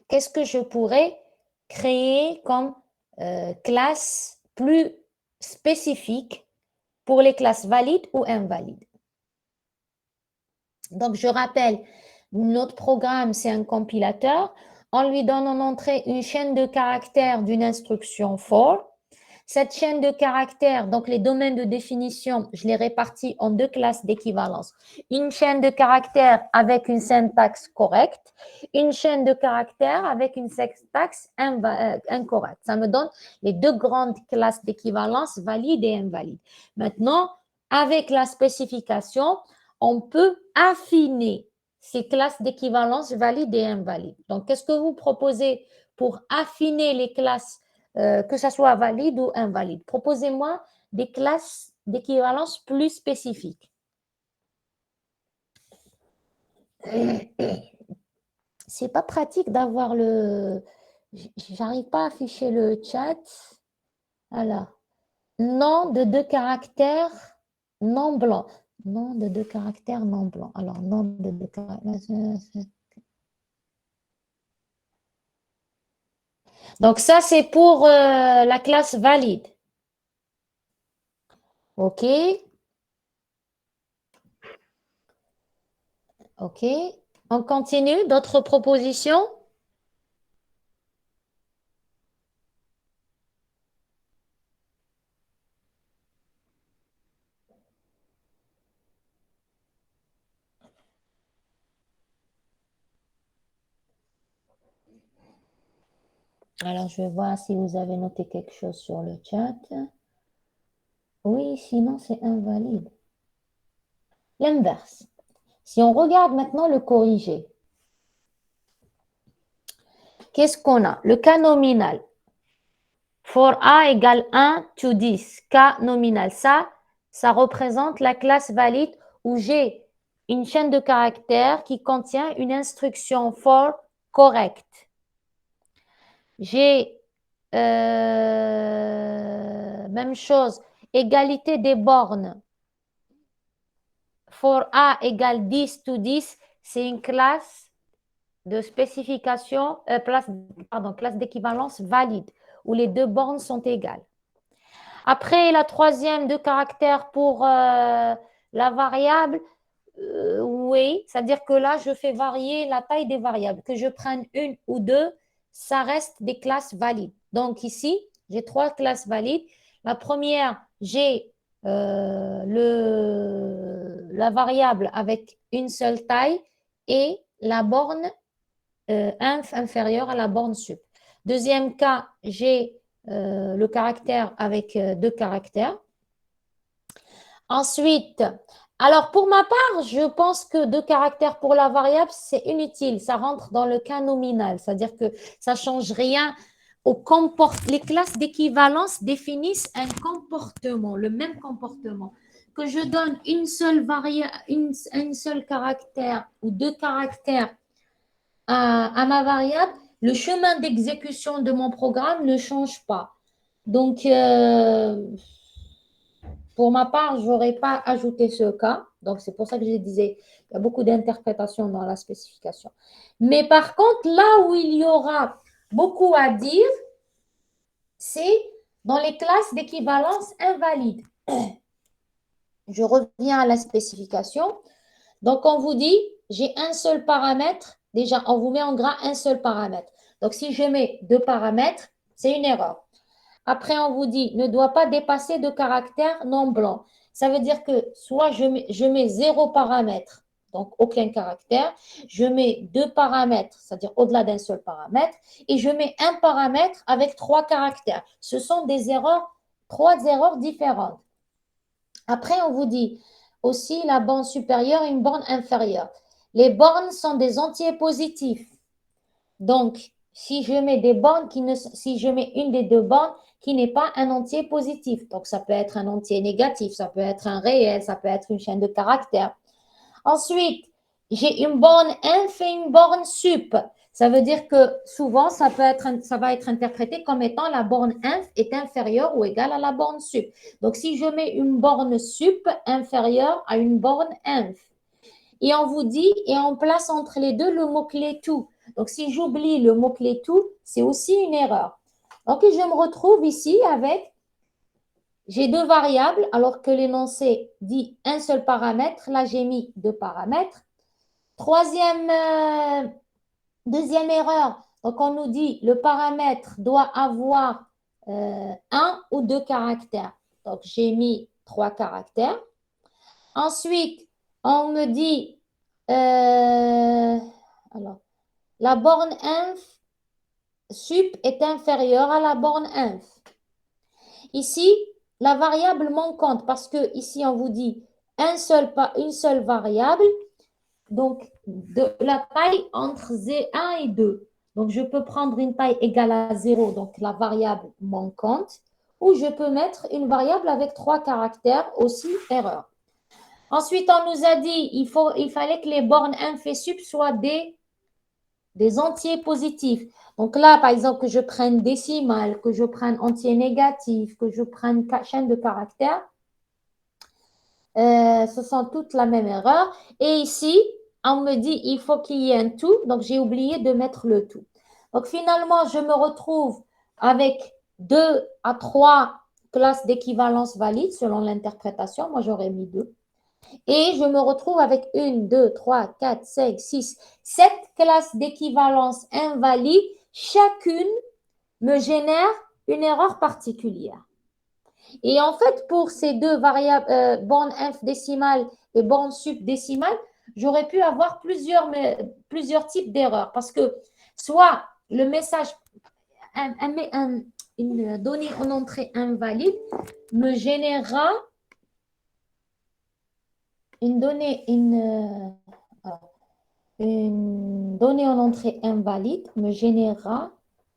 Qu'est-ce que je pourrais créer comme classe plus spécifique pour les classes valides ou invalides? Donc, je rappelle, notre programme, c'est un compilateur. On lui donne en entrée une chaîne de caractères d'une instruction for. Cette chaîne de caractères, donc les domaines de définition, je les répartis en deux classes d'équivalence. Une chaîne de caractères avec une syntaxe correcte, une chaîne de caractères avec une syntaxe incorrecte. Ça me donne les deux grandes classes d'équivalence, valide et invalide. Maintenant, avec la spécification, on peut affiner ces classes d'équivalence valide et invalide. Donc, qu'est-ce que vous proposez pour affiner les classes, que ce soit valide ou invalide? Proposez-moi des classes d'équivalence plus spécifiques. C'est pas pratique d'avoir le... J'arrive pas à afficher le chat. Voilà. Nom de deux caractères non blancs. Nom de deux caractères non blancs. Alors, nom de deux caractères... Donc, ça, c'est pour la classe valide. OK. OK. On continue. D'autres propositions? Alors, je vais voir si vous avez noté quelque chose sur le chat. Oui, sinon c'est invalide. L'inverse. Si on regarde maintenant le corrigé, qu'est-ce qu'on a? Le cas nominal. For A égale 1 to 10, cas nominal. Ça représente la classe valide où j'ai une chaîne de caractères qui contient une instruction for correct. J'ai même chose, égalité des bornes. For A égale 10 to 10, c'est une classe de spécification, classe d'équivalence valide, où les deux bornes sont égales. Après, la troisième de caractère pour la variable, oui, c'est-à-dire que là, je fais varier la taille des variables. Que je prenne une ou deux, ça reste des classes valides. Donc ici, j'ai trois classes valides. La première, j'ai la variable avec une seule taille et la borne inf inférieure à la borne sup. Deuxième cas, j'ai le caractère avec deux caractères. Ensuite, alors pour ma part, je pense que deux caractères pour la variable, c'est inutile. Ça rentre dans le cas nominal, c'est-à-dire que ça ne change rien au comportement. Les classes d'équivalence définissent un comportement, le même comportement. Que je donne une seule un seul caractère ou deux caractères à ma variable, le chemin d'exécution de mon programme ne change pas. Donc, pour ma part, je n'aurais pas ajouté ce cas. Donc, c'est pour ça que je disais, il y a beaucoup d'interprétations dans la spécification. Mais par contre, là où il y aura beaucoup à dire, c'est dans les classes d'équivalence invalide. Je reviens à la spécification. Donc, on vous dit, j'ai un seul paramètre. Déjà, on vous met en gras un seul paramètre. Donc, si je mets deux paramètres, c'est une erreur. Après, on vous dit, ne doit pas dépasser de caractère non blanc. Ça veut dire que soit je mets 0 paramètre, donc aucun caractère. Je mets deux paramètres, c'est-à-dire au-delà d'un seul paramètre. Et je mets un paramètre avec trois caractères. Ce sont des erreurs, trois erreurs différentes. Après, on vous dit aussi la borne supérieure et une borne inférieure. Les bornes sont des entiers positifs. Donc, si je mets des bornes si je mets une des deux bornes qui n'est pas un entier positif, donc ça peut être un entier négatif, ça peut être un réel, ça peut être une chaîne de caractères. Ensuite, j'ai une borne inf et une borne sup. Ça veut dire que souvent, ça va être interprété comme étant la borne inf est inférieure ou égale à la borne sup. Donc, si je mets une borne sup inférieure à une borne inf, et on vous dit, et on place entre les deux le mot-clé tout. Donc, si j'oublie le mot-clé tout, c'est aussi une erreur. Donc, je me retrouve ici avec, j'ai deux variables, alors que l'énoncé dit un seul paramètre. Là, j'ai mis deux paramètres. Deuxième erreur. Donc, on nous dit, le paramètre doit avoir un ou deux caractères. Donc, j'ai mis trois caractères. Ensuite, on me dit, alors, la borne inf sup est inférieure à la borne inf. Ici, la variable manquante, parce que ici, on vous dit une seule variable, donc de la taille entre 1 et 2. Donc, je peux prendre une taille égale à 0, donc la variable manquante, ou je peux mettre une variable avec trois caractères, aussi erreur. Ensuite, on nous a dit il fallait que les bornes inf et sup soient des entiers positifs. Donc là, par exemple, que je prenne décimale, que je prenne entier négatif, que je prenne chaîne de caractères, ce sont toutes la même erreur. Et ici, on me dit il faut qu'il y ait un tout, donc j'ai oublié de mettre le tout. Donc finalement, je me retrouve avec 2 à 3 classes d'équivalence valides selon l'interprétation. Moi, j'aurais mis 2. Et je me retrouve avec 1, 2, 3, 4, 5, 6, 7 classes d'équivalence invalides. Chacune me génère une erreur particulière. Et en fait, pour ces deux variables, borne inf décimale et borne sup décimale, j'aurais pu avoir plusieurs types d'erreurs. Parce que soit le message une donnée en entrée invalide me générera une donnée en entrée invalide me générera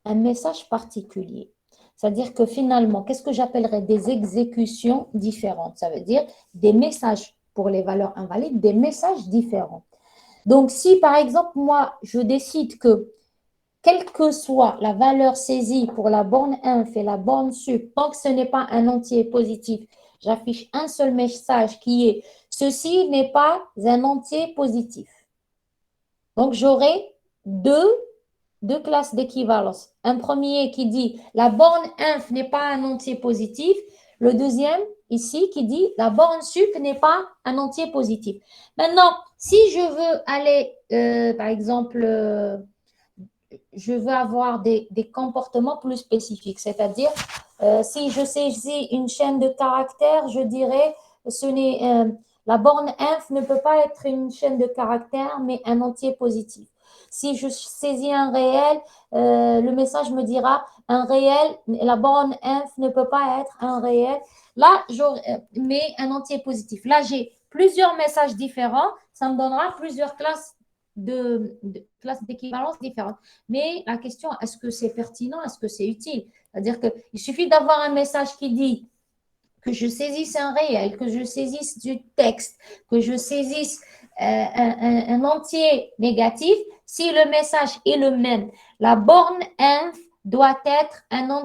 un message particulier. C'est-à-dire que finalement, qu'est-ce que j'appellerais des exécutions différentes? Ça veut dire des messages pour les valeurs invalides, des messages différents. Donc, si par exemple, moi, je décide que quelle que soit la valeur saisie pour la borne inf et la borne sup, tant que ce n'est pas un entier positif, j'affiche un seul message qui est « ceci n'est pas un entier positif ». Donc, j'aurai deux classes d'équivalence. Un premier qui dit « la borne inf n'est pas un entier positif ». Le deuxième, ici, qui dit « la borne sup n'est pas un entier positif ». Maintenant, si je veux aller, par exemple, je veux avoir des comportements plus spécifiques, c'est-à-dire si je saisis une chaîne de caractères, je dirais la borne inf ne peut pas être une chaîne de caractères, mais un entier positif. Si je saisis un réel, le message me dira un réel, la borne inf ne peut pas être un réel, là, mais un entier positif. Là, j'ai plusieurs messages différents, ça me donnera plusieurs classes classes d'équivalence différentes. Mais la question, est-ce que c'est pertinent? Est-ce que c'est utile? C'est-à-dire qu'il suffit d'avoir un message qui dit que je saisisse un réel, que je saisisse du texte, que je saisisse un entier négatif. Si le message est le même, la borne inf doit être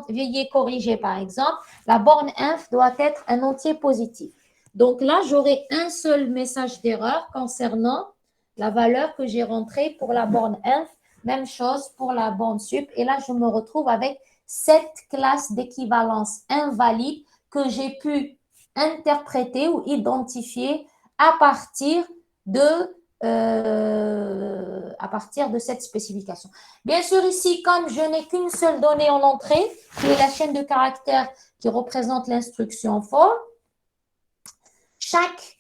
veuillez corriger par exemple, la borne inf doit être un entier positif. Donc là, j'aurai un seul message d'erreur concernant la valeur que j'ai rentrée pour la borne inf. Même chose pour la borne sup. Et là, je me retrouve avec 7 classes d'équivalence invalides que j'ai pu interpréter ou identifier à partir de cette spécification. Bien sûr, ici, comme je n'ai qu'une seule donnée en entrée, qui est la chaîne de caractères qui représente l'instruction for, chaque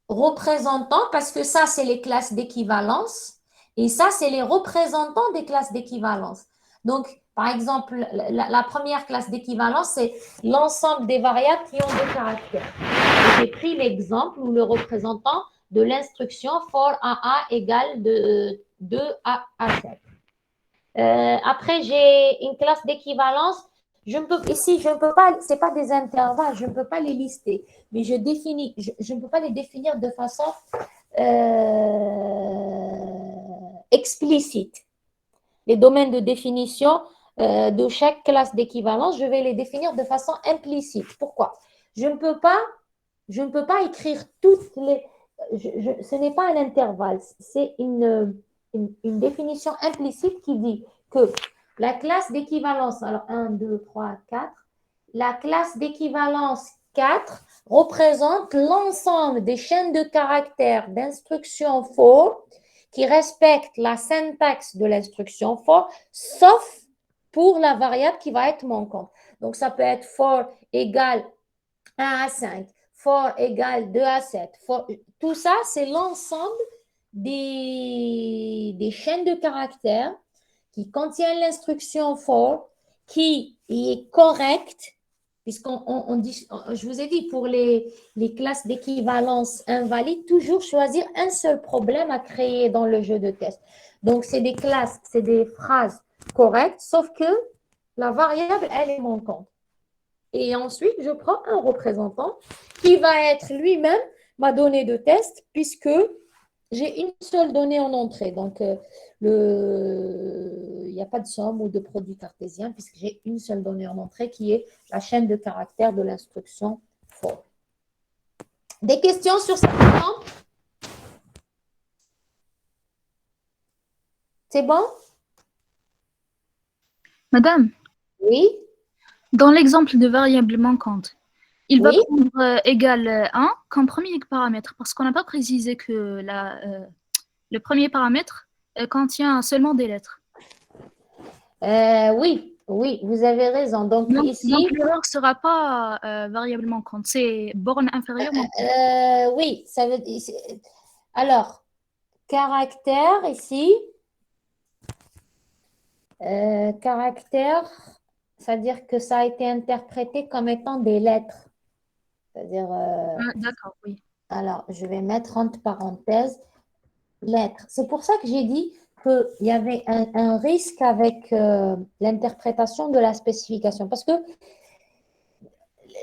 représentant, parce que ça, c'est les classes d'équivalence, et ça, c'est les représentants des classes d'équivalence. Donc, par exemple, la première classe d'équivalence, c'est l'ensemble des variables qui ont des caractères. J'ai pris l'exemple ou le représentant de l'instruction for AA égale de 2 à 7. Après, j'ai une classe d'équivalence. Ici, je ne peux pas, ce n'est pas des intervalles, je ne peux pas les lister, mais je ne peux pas les définir de façon explicite. Les domaines de définition de chaque classe d'équivalence, je vais les définir de façon implicite. Pourquoi? Je ne peux pas écrire toutes les... ce n'est pas un intervalle, c'est une définition implicite qui dit que la classe d'équivalence, alors 1, 2, 3, 4, la classe d'équivalence 4 représente l'ensemble des chaînes de caractères d'instruction for qui respectent la syntaxe de l'instruction for, sauf pour la variable qui va être manquante. Donc, ça peut être for égale 1 à 5, for égale 2 à 7. Tout ça, c'est l'ensemble des chaînes de caractères qui contiennent l'instruction for, qui est correcte, puisqu'on dit, je vous ai dit, pour les classes d'équivalence invalides, toujours choisir un seul problème à créer dans le jeu de test. Donc, c'est des classes, c'est des phrases correctes, sauf que la variable, elle est manquante. Et ensuite, je prends un représentant qui va être lui-même ma donnée de test, puisque j'ai une seule donnée en entrée. Donc, il n'y a pas de somme ou de produit cartésien, puisque j'ai une seule donnée en entrée qui est la chaîne de caractères de l'instruction for. Des questions sur cet exemple? C'est bon? Madame, Oui. dans l'exemple de variable manquante, il va Oui. prendre égal 1 comme premier paramètre, parce qu'on n'a pas précisé que le premier paramètre contient seulement des lettres. Oui, vous avez raison. Donc ici, l'erreur ne sera pas variable manquante, c'est borne inférieure manquante. oui, ça veut dire. Alors, caractère ici. Caractère, c'est-à-dire que ça a été interprété comme étant des lettres. C'est-à-dire, Ah, d'accord, oui. alors, je vais mettre entre parenthèses lettres. C'est pour ça que j'ai dit qu'il y avait un risque avec l'interprétation de la spécification. Parce que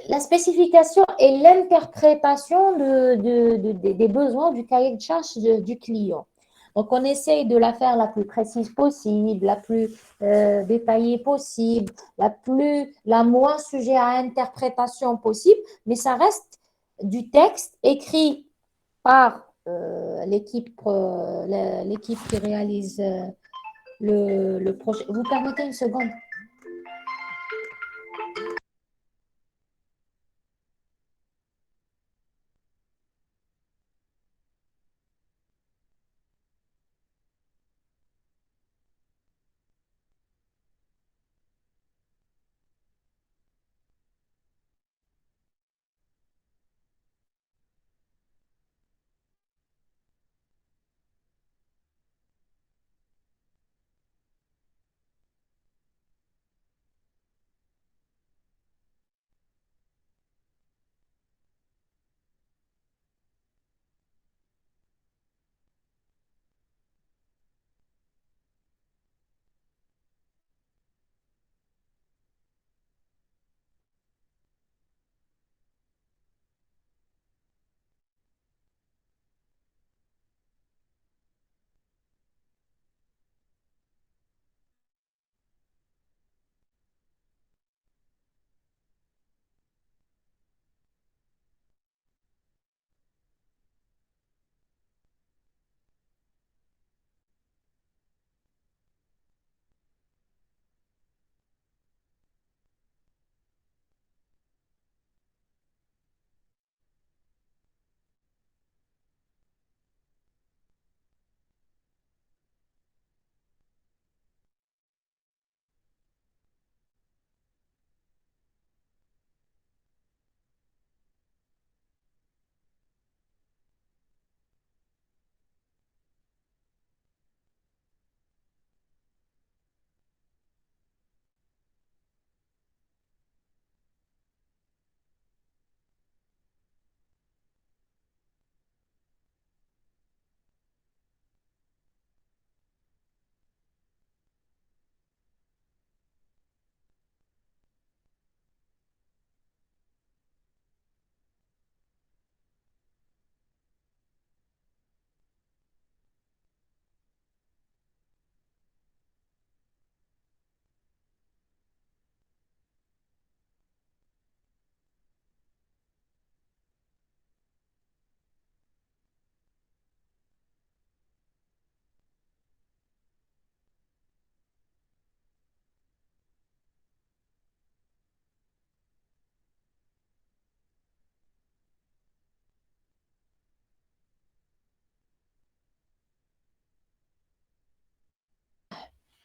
la spécification est l'interprétation des besoins du cahier de charge du client. Donc, on essaye de la faire la plus précise possible, la plus détaillée possible, la moins sujet à interprétation possible, mais ça reste du texte écrit par l'équipe qui réalise le projet. Vous permettez une seconde?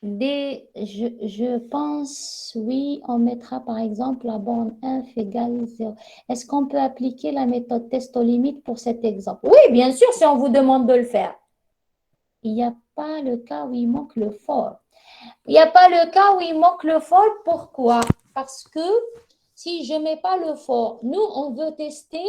Je pense, oui, on mettra par exemple la borne f égale 0. Est-ce qu'on peut appliquer la méthode test aux limites pour cet exemple? Oui, bien sûr, si on vous demande de le faire. Il n'y a pas le cas où il manque le for. Il n'y a pas le cas où il manque le for. Pourquoi? Parce que si je ne mets pas le for, nous, on veut tester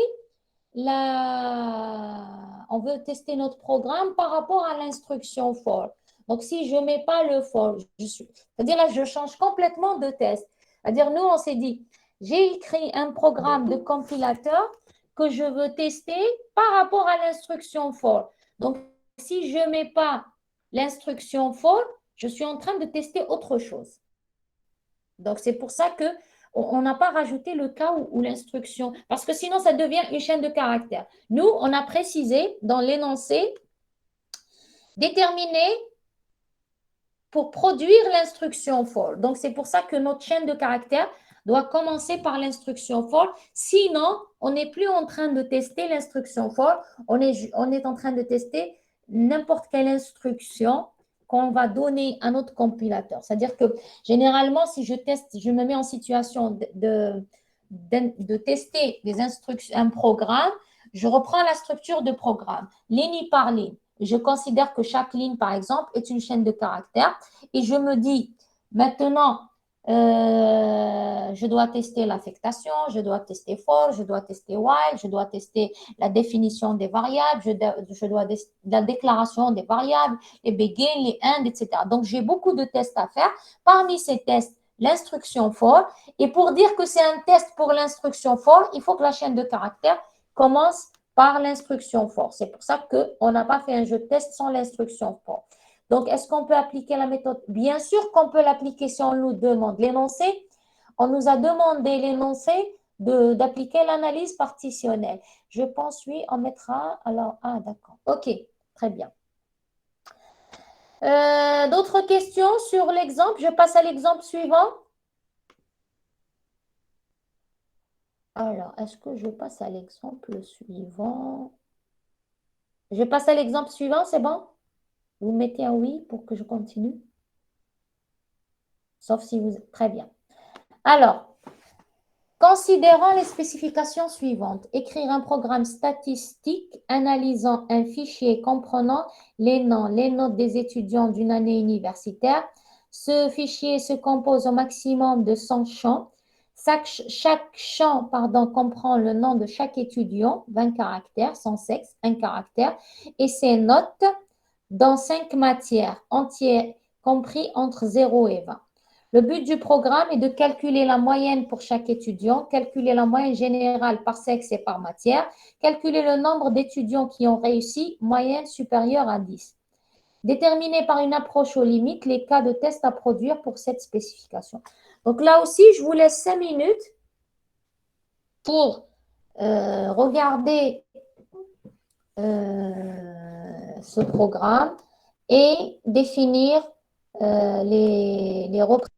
notre programme par rapport à l'instruction for. Donc, si je ne mets pas le for, c'est-à-dire là, je change complètement de test. C'est-à-dire, nous, on s'est dit, j'ai écrit un programme de compilateur que je veux tester par rapport à l'instruction for. Donc, si je ne mets pas l'instruction for, je suis en train de tester autre chose. Donc, c'est pour ça que on n'a pas rajouté le cas où l'instruction, parce que sinon, ça devient une chaîne de caractères. Nous, on a précisé dans l'énoncé, déterminer pour produire l'instruction for. Donc, c'est pour ça que notre chaîne de caractères doit commencer par l'instruction for. Sinon, on n'est plus en train de tester l'instruction for. On est en train de tester n'importe quelle instruction qu'on va donner à notre compilateur. C'est-à-dire que généralement, si je teste, je me mets en situation de tester un programme, je reprends la structure de programme, ligne par ligne. Je considère que chaque ligne, par exemple, est une chaîne de caractères et je me dis, Maintenant, je dois tester l'affectation, je dois tester for, je dois tester while, je dois tester la définition des variables, je dois la déclaration des variables, les begin, les end, etc. Donc, j'ai beaucoup de tests à faire. Parmi ces tests, l'instruction for. Et pour dire que c'est un test pour l'instruction for, il faut que la chaîne de caractères commence par l'instruction for. C'est pour ça qu'on n'a pas fait un jeu de test sans l'instruction for. Donc, est-ce qu'on peut appliquer la méthode? Bien sûr qu'on peut l'appliquer si on nous demande l'énoncé. On nous a demandé l'énoncé d'appliquer l'analyse partitionnelle. Je pense, oui, on mettra. Alors, ah, d'accord. OK, très bien. D'autres questions sur l'exemple? Je passe à l'exemple suivant. Alors, est-ce que je passe à l'exemple suivant? Je passe à l'exemple suivant, c'est bon? Vous mettez un oui pour que je continue? Sauf si vous... Très bien. Alors, considérons les spécifications suivantes. Écrire un programme statistique analysant un fichier comprenant les noms, les notes des étudiants d'une année universitaire. Ce fichier se compose au maximum de 100 champs. Chaque champ comprend le nom de chaque étudiant, 20 caractères, son sexe, 1 caractère, et ses notes dans 5 matières entières, compris entre 0 et 20. Le but du programme est de calculer la moyenne pour chaque étudiant, calculer la moyenne générale par sexe et par matière, calculer le nombre d'étudiants qui ont réussi, moyenne supérieure à 10. Déterminer par une approche aux limites les cas de test à produire pour cette spécification. Donc là aussi, je vous laisse 5 minutes pour regarder ce programme et définir les représentations.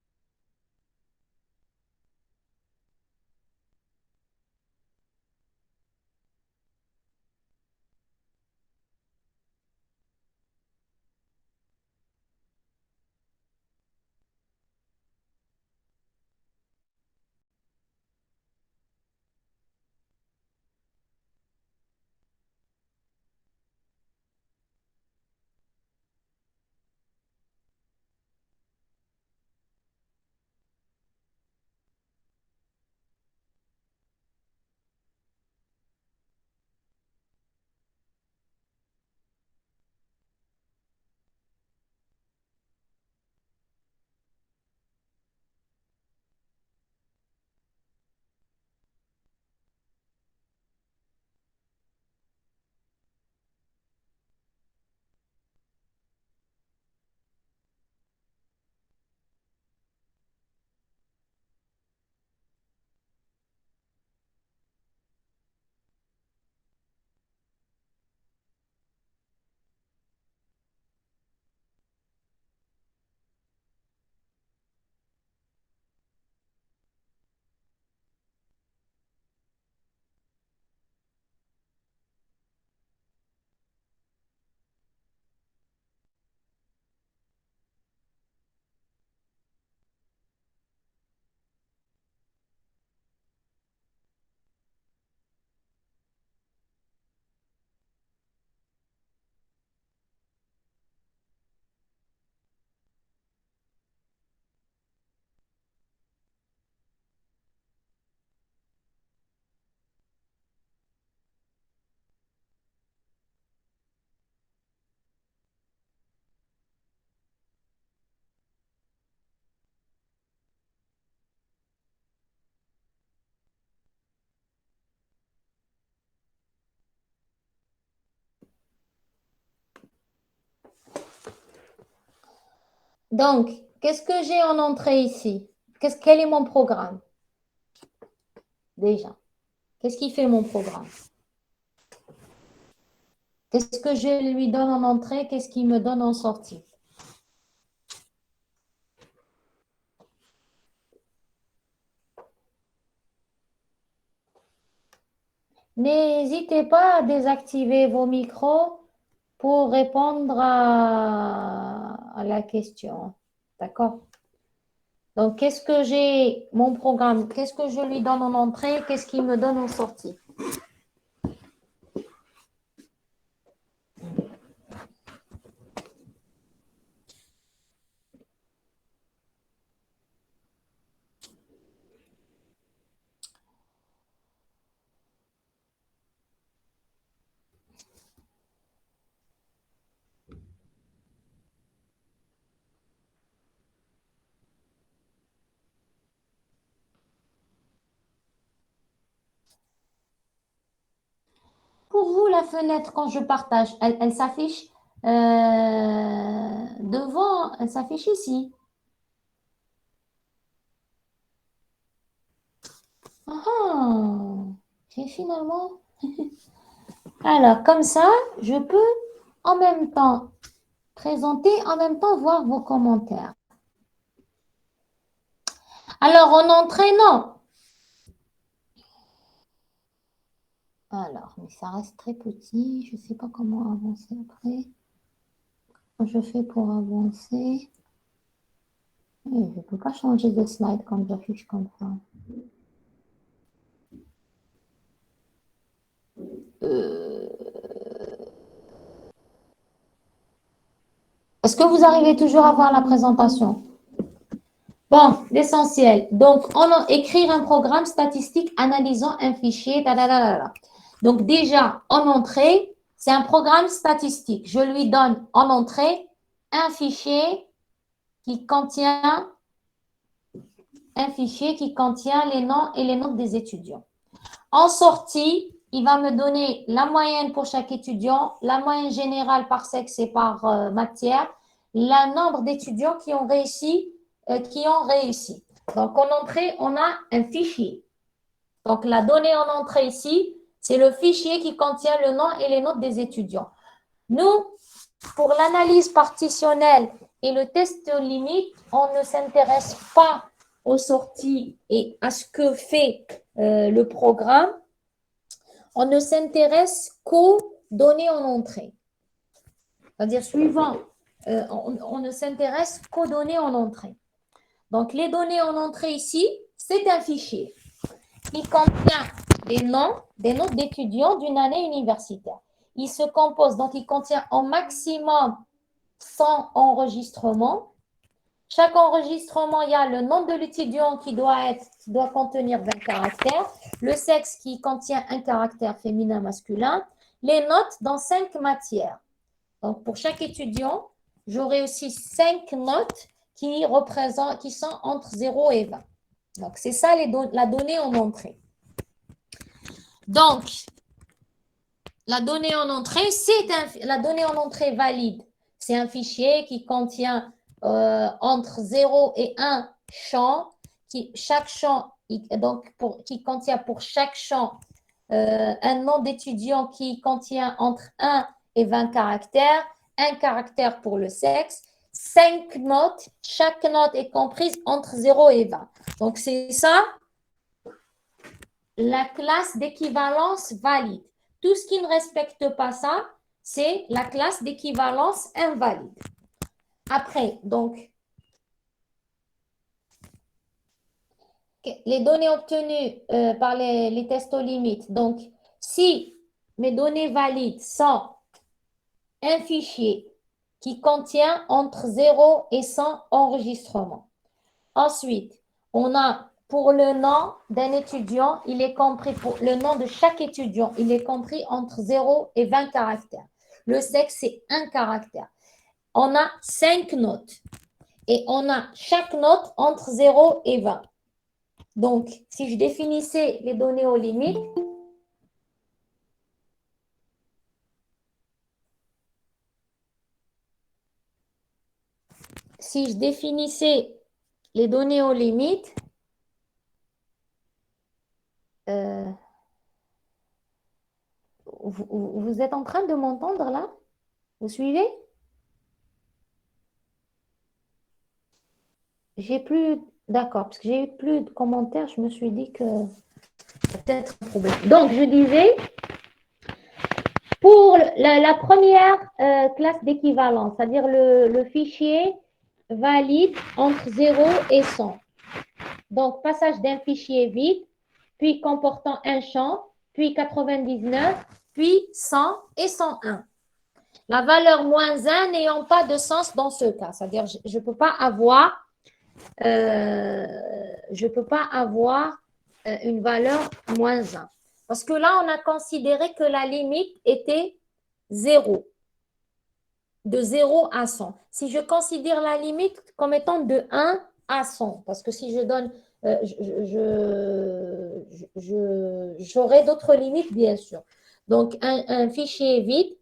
Donc, qu'est-ce que j'ai en entrée ici? Quel est mon programme? Déjà, qu'est-ce qui fait mon programme? Qu'est-ce que je lui donne en entrée? Qu'est-ce qu'il me donne en sortie? N'hésitez pas à désactiver vos micros pour répondre à la question. D'accord? Donc, qu'est-ce que j'ai, mon programme? Qu'est-ce que je lui donne en entrée? Qu'est-ce qu'il me donne en sortie? Pour vous, la fenêtre, quand je partage, elle s'affiche devant, elle s'affiche ici. Ah, j'ai finalement... Alors, comme ça, je peux en même temps présenter, en même temps voir vos commentaires. Alors, en entrée, non. Alors, mais ça reste très petit. Je ne sais pas comment avancer après. Comment je fais pour avancer? Je ne peux pas changer de slide quand j'affiche comme ça. Est-ce que vous arrivez toujours à voir la présentation? Bon, l'essentiel. Donc, écrire un programme statistique analysant un fichier. Donc, déjà, en entrée, c'est un programme statistique. Je lui donne en entrée un fichier qui contient les noms et les notes des étudiants. En sortie, il va me donner la moyenne pour chaque étudiant, la moyenne générale par sexe et par matière, le nombre d'étudiants qui ont réussi. Donc, en entrée, on a un fichier. Donc, la donnée en entrée ici, c'est le fichier qui contient le nom et les notes des étudiants. Nous, pour l'analyse partitionnelle et le test limite, on ne s'intéresse pas aux sorties et à ce que fait le programme. On ne s'intéresse qu'aux données en entrée. C'est-à-dire, suivant, on ne s'intéresse qu'aux données en entrée. Donc, les données en entrée ici, c'est un fichier qui contient des noms, des notes d'étudiants d'une année universitaire. Il se compose, donc il contient au maximum 100 enregistrements. Chaque enregistrement, il y a le nom de l'étudiant qui doit contenir 20 caractères, le sexe qui contient un caractère féminin masculin, les notes dans 5 matières. Donc, pour chaque étudiant, j'aurai aussi 5 notes qui sont entre 0 et 20. Donc, c'est ça la donnée en entrée. Donc, la donnée en entrée, la donnée en entrée valide. C'est un fichier qui contient entre 0 et 1 champ. Chaque champ, qui contient pour chaque champ un nom d'étudiant qui contient entre 1 et 20 caractères, un caractère pour le sexe, 5 notes, chaque note est comprise entre 0 et 20. Donc, c'est ça, la classe d'équivalence valide. Tout ce qui ne respecte pas ça, c'est la classe d'équivalence invalide. Après, donc, les données obtenues par les tests aux limites. Donc, si mes données valides sont un fichier qui contient entre 0 et 100 enregistrements. Ensuite, on a pour le nom d'un étudiant, il est compris pour le nom de chaque étudiant, il est compris entre 0 et 20 caractères. Le sexe, c'est un caractère. On a 5 notes et on a chaque note entre 0 et 20. Donc, si je définissais les données aux limites, vous êtes en train de m'entendre là? Vous suivez? D'accord, parce que j'ai eu plus de commentaires, je me suis dit que c'est peut-être un problème. Donc, je disais, pour la première classe d'équivalence, c'est-à-dire le fichier valide entre 0 et 100. Donc, passage d'un fichier vide, puis comportant un champ, puis 99, puis 100 et 101. La valeur moins 1 n'ayant pas de sens dans ce cas. C'est-à-dire, je ne peux pas avoir, une valeur moins 1. Parce que là, on a considéré que la limite était 0. De 0 à 100. Si je considère la limite comme étant de 1 à 100, parce que si je donne, j'aurai d'autres limites, bien sûr. Donc, un fichier vide,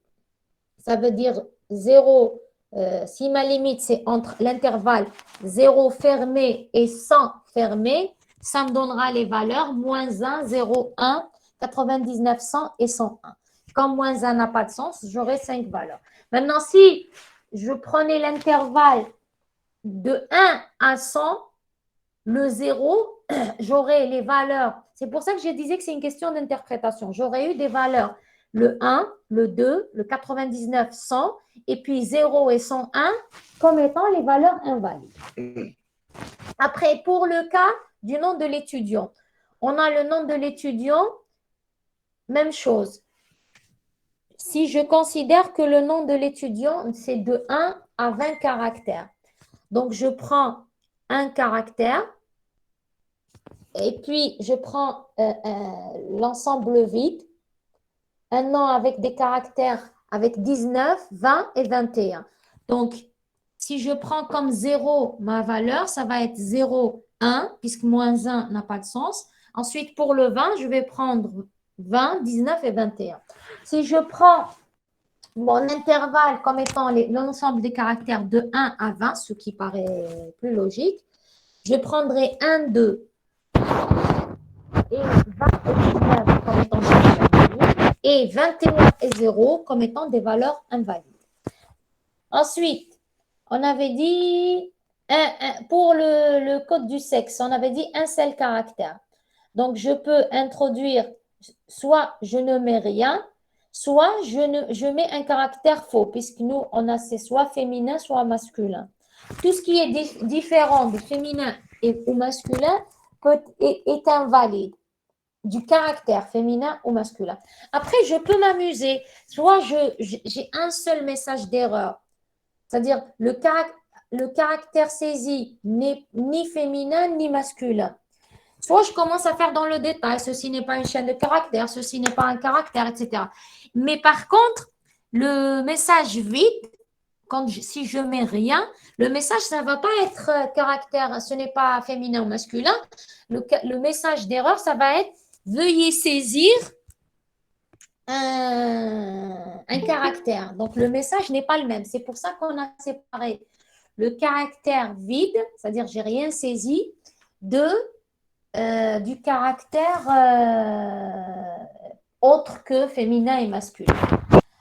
ça veut dire 0. Si ma limite, c'est entre l'intervalle 0 fermé et 100 fermé, ça me donnera les valeurs moins 1, 0, 1, 99, 100 et 101. Comme moins 1 n'a pas de sens, j'aurai 5 valeurs. Maintenant, si je prenais l'intervalle de 1 à 100, le 0, j'aurais les valeurs. C'est pour ça que je disais que c'est une question d'interprétation. J'aurais eu des valeurs, le 1, le 2, le 99, 100, et puis 0 et 101 comme étant les valeurs invalides. Après, pour le cas du nom de l'étudiant, on a le nom de l'étudiant, même chose. Si je considère que le nom de l'étudiant, c'est de 1 à 20 caractères. Donc, je prends un caractère et puis je prends l'ensemble vide, un nom avec des caractères avec 19, 20 et 21. Donc, si je prends comme 0 ma valeur, ça va être 0, 1, puisque moins 1 n'a pas de sens. Ensuite, pour le 20, je vais prendre 20, 19 et 21. Si je prends mon intervalle comme étant l'ensemble des caractères de 1 à 20, ce qui paraît plus logique, je prendrai 1, 2 et 20 et 19 comme étant des valeurs valides et 21 et 0 comme étant des valeurs invalides. Ensuite, on avait dit, pour le code du sexe, on avait dit un seul caractère. Donc, je peux introduire, soit je ne mets rien, soit je mets un caractère faux, puisque nous, on a c'est soit féminin, soit masculin. Tout ce qui est différent de féminin ou masculin est invalide, du caractère féminin ou masculin. Après, je peux m'amuser. Soit j'ai un seul message d'erreur, c'est-à-dire le caractère saisi n'est ni féminin ni masculin. Soit je commence à faire dans le détail, ceci n'est pas une chaîne de caractères, ceci n'est pas un caractère, etc. Mais par contre, le message vide, si je mets rien, le message, ça ne va pas être caractère, ce n'est pas féminin ou masculin. Le message d'erreur, ça va être veuillez saisir un caractère. Donc, le message n'est pas le même. C'est pour ça qu'on a séparé le caractère vide, c'est-à-dire j'ai rien saisi, du caractère autre que féminin et masculin.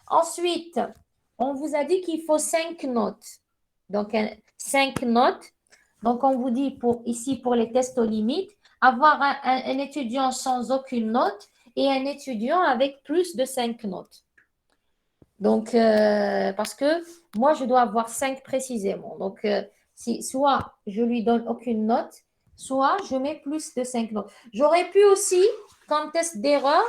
Ensuite, on vous a dit qu'il faut 5 notes. Donc, 5 notes. Donc, on vous dit ici pour les tests aux limites, avoir un étudiant sans aucune note et un étudiant avec plus de 5 notes. Donc, parce que moi, je dois avoir 5 précisément. Donc, soit je lui donne aucune note, soit je mets plus de 5 notes. J'aurais pu aussi, comme test d'erreur,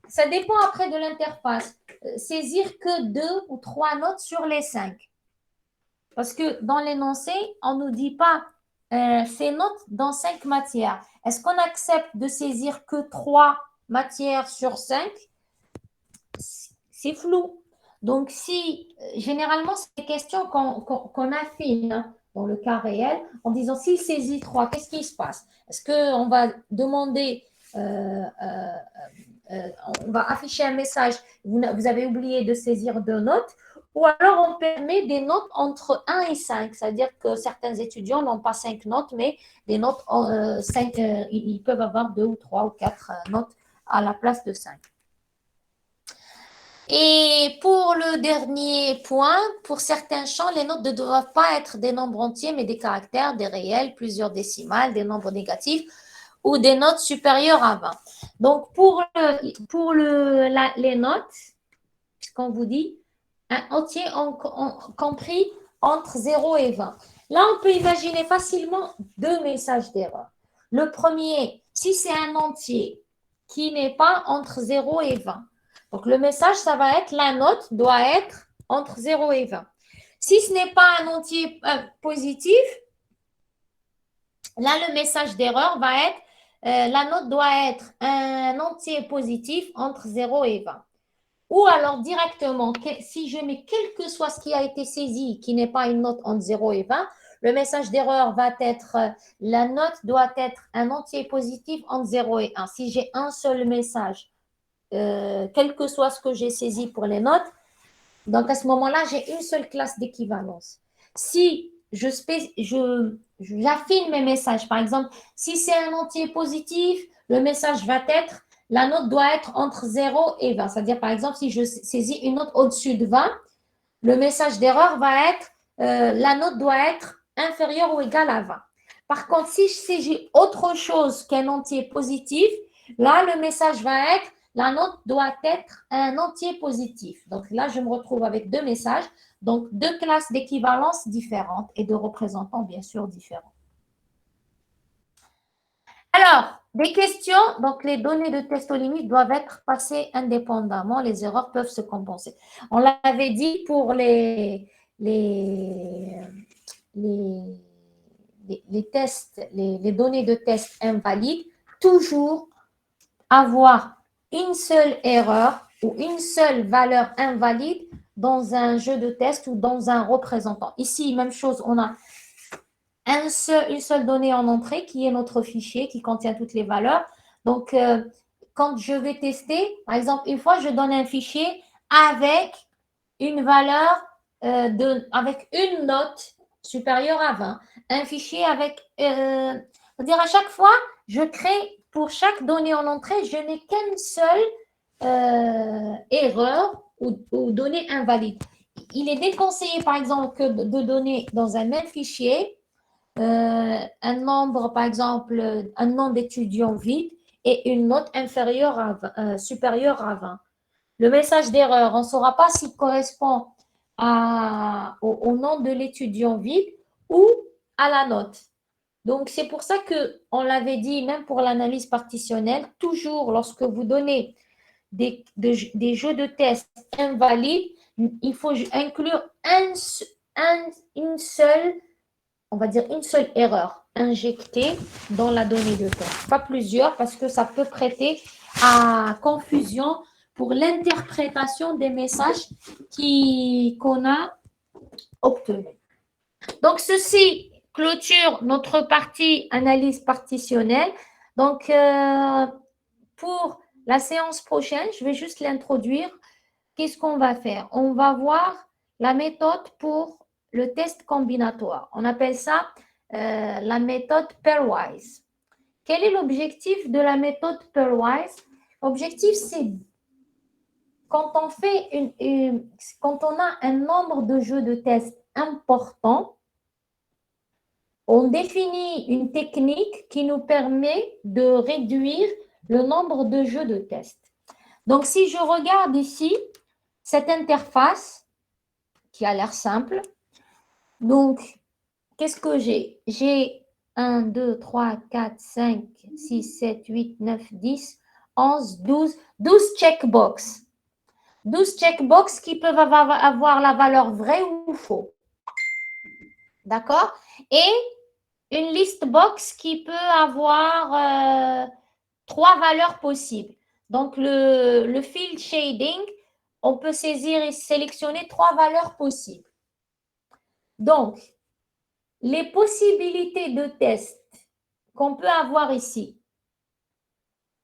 ça dépend après de l'interface, saisir que 2 ou 3 notes sur les 5. Parce que dans l'énoncé, on ne nous dit pas ces notes dans 5 matières. Est-ce qu'on accepte de saisir que 3 matières sur 5? C'est flou. Donc, généralement, c'est des questions qu'on affine, hein, dans le cas réel, en disant s'il saisit 3, qu'est-ce qui se passe? Est-ce qu'on va demander, on va afficher un message, vous avez oublié de saisir 2 notes, ou alors on permet des notes entre 1 et 5, c'est-à-dire que certains étudiants n'ont pas 5 notes, mais des notes 5, ils peuvent avoir 2 ou 3 ou 4 notes à la place de 5. Et pour le dernier point, pour certains champs, les notes ne doivent pas être des nombres entiers, mais des caractères, des réels, plusieurs décimales, des nombres négatifs ou des notes supérieures à 20. Donc, pour les notes, puisqu'on vous dit, un entier compris entre 0 et 20. Là, on peut imaginer facilement 2 messages d'erreur. Le premier, si c'est un entier qui n'est pas entre 0 et 20. Donc, le message, ça va être la note doit être entre 0 et 20. Si ce n'est pas un entier positif, là, le message d'erreur va être la note doit être un entier positif entre 0 et 20. Ou alors directement, si je mets quel que soit ce qui a été saisi, qui n'est pas une note entre 0 et 20, le message d'erreur va être la note doit être un entier positif entre 0 et 1. Si j'ai un seul message quel que soit ce que j'ai saisi pour les notes. Donc, à ce moment-là, j'ai une seule classe d'équivalence. Si j'affine mes messages, par exemple, si c'est un entier positif, le message va être, la note doit être entre 0 et 20. C'est-à-dire, par exemple, si je saisis une note au-dessus de 20, le message d'erreur va être, la note doit être inférieure ou égale à 20. Par contre, si je saisis autre chose qu'un entier positif, là, le message va être, la note doit être un entier positif. Donc là, je me retrouve avec deux messages, donc deux classes d'équivalence différentes et de représentants, bien sûr, différents. Alors, des questions, donc les données de test aux limites doivent être passées indépendamment, les erreurs peuvent se compenser. On l'avait dit pour les tests, les données de test invalides, toujours avoir une seule erreur ou une seule valeur invalide dans un jeu de test ou dans un représentant. Ici, même chose, on a une seule donnée en entrée qui est notre fichier qui contient toutes les valeurs. Donc, quand je vais tester, par exemple, une fois, je donne un fichier avec une valeur, avec une note supérieure à 20. Un fichier avec, c'est-à-dire à chaque fois, je crée, pour chaque donnée en entrée, je n'ai qu'une seule erreur ou donnée invalide. Il est déconseillé, par exemple, de donner dans un même fichier un nombre, par exemple, un nombre d'étudiants vide et une note inférieure supérieure à 20. Le message d'erreur, on ne saura pas s'il correspond au nom de l'étudiant vide ou à la note. Donc, c'est pour ça qu'on l'avait dit, même pour l'analyse partitionnelle, toujours lorsque vous donnez des jeux de test invalides, il faut inclure une seule, on va dire une seule erreur injectée dans la donnée de test. Pas plusieurs parce que ça peut prêter à confusion pour l'interprétation des messages qu'on a obtenus. Donc, ceci clôture notre partie analyse partitionnelle. Donc, pour la séance prochaine, je vais juste l'introduire. Qu'est-ce qu'on va faire? On va voir la méthode pour le test combinatoire. On appelle ça la méthode pairwise. Quel est l'objectif de la méthode pairwise? L'objectif, c'est quand on a un nombre de jeux de test important, on définit une technique qui nous permet de réduire le nombre de jeux de test. Donc, si je regarde ici, cette interface qui a l'air simple, donc, qu'est-ce que j'ai? J'ai 1, 2, 3, 4, 5, 6, 7, 8, 9, 10, 11, 12 checkbox. 12 checkbox qui peuvent avoir la valeur vraie ou faux. D'accord? Et une list box qui peut avoir 3 valeurs possibles. Donc, le field shading, on peut saisir et sélectionner 3 valeurs possibles. Donc, les possibilités de test qu'on peut avoir ici,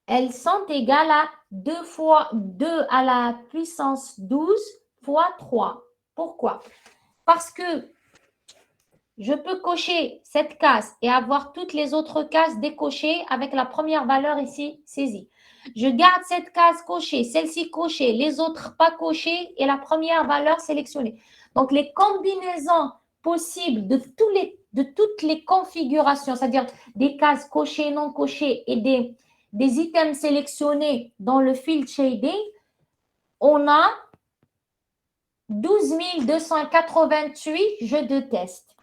elles sont égales à 2 fois 2 à la puissance 12 fois 3. Pourquoi? Parce que je peux cocher cette case et avoir toutes les autres cases décochées avec la première valeur ici saisie. Je garde cette case cochée, celle-ci cochée, les autres pas cochées et la première valeur sélectionnée. Donc, les combinaisons possibles de toutes les configurations, c'est-à-dire des cases cochées, non cochées et des items sélectionnés dans le field shading, on a 12 288 jeux de test.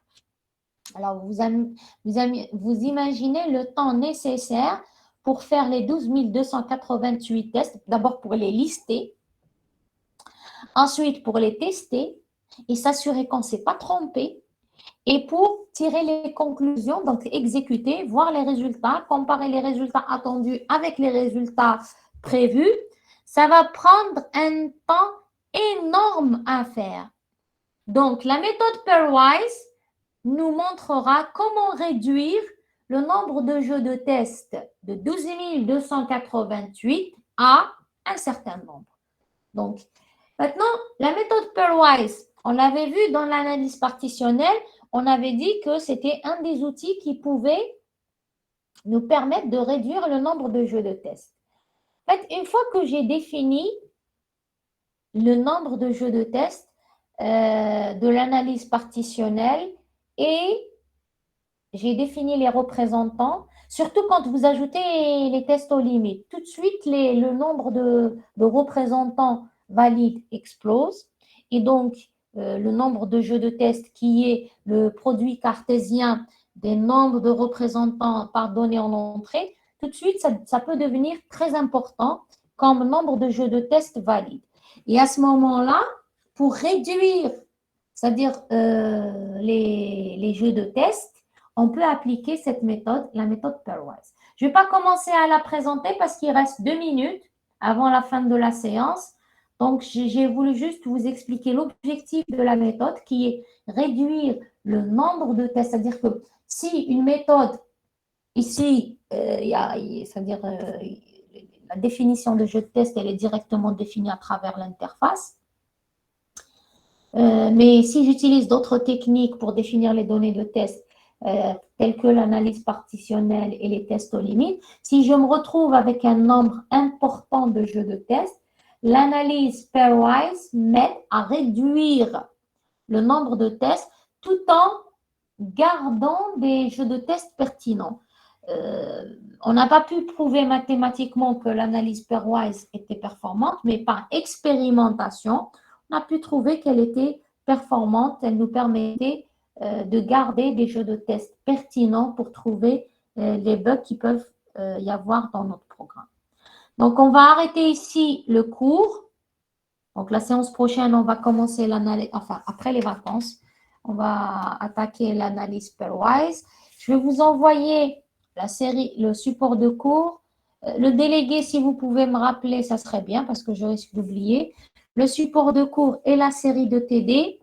Alors, vous imaginez le temps nécessaire pour faire les 12 288 tests, d'abord pour les lister, ensuite pour les tester et s'assurer qu'on ne s'est pas trompé, et pour tirer les conclusions, donc exécuter, voir les résultats, comparer les résultats attendus avec les résultats prévus. Ça va prendre un temps énorme à faire. Donc, la méthode pairwise nous montrera comment réduire le nombre de jeux de test de 12 288 à un certain nombre. Donc, maintenant, la méthode pairwise, on l'avait vu dans l'analyse partitionnelle, on avait dit que c'était un des outils qui pouvait nous permettre de réduire le nombre de jeux de test. En fait, une fois que j'ai défini le nombre de jeux de test de l'analyse partitionnelle et j'ai défini les représentants, surtout quand vous ajoutez les tests aux limites. Tout de suite, le nombre de représentants valides explose. Et donc, le nombre de jeux de test qui est le produit cartésien des nombres de représentants par donnée en entrée, tout de suite, ça peut devenir très important comme nombre de jeux de test valides. Et à ce moment-là, pour réduire, c'est-à-dire les jeux de test, on peut appliquer cette méthode, la méthode pairwise. Je ne vais pas commencer à la présenter parce qu'il reste 2 minutes avant la fin de la séance. Donc, j'ai voulu juste vous expliquer l'objectif de la méthode qui est réduire le nombre de tests. C'est-à-dire que si une méthode, ici, c'est-à-dire la définition de jeu de test, elle est directement définie à travers l'interface. Mais si j'utilise d'autres techniques pour définir les données de test, telles que l'analyse partitionnelle et les tests aux limites, si je me retrouve avec un nombre important de jeux de test, l'analyse pairwise m'aide à réduire le nombre de tests tout en gardant des jeux de test pertinents. On n'a pas pu prouver mathématiquement que l'analyse pairwise était performante, mais par expérimentation, on a pu trouver qu'elle était performante, elle nous permettait de garder des jeux de test pertinents pour trouver les bugs qui peuvent y avoir dans notre programme. Donc, on va arrêter ici le cours. Donc, la séance prochaine, on va commencer l'analyse, enfin, après les vacances, on va attaquer l'analyse pairwise. Je vais vous envoyer la série, le support de cours. Le délégué, si vous pouvez me rappeler, ça serait bien parce que je risque d'oublier. Le support de cours et la série de TD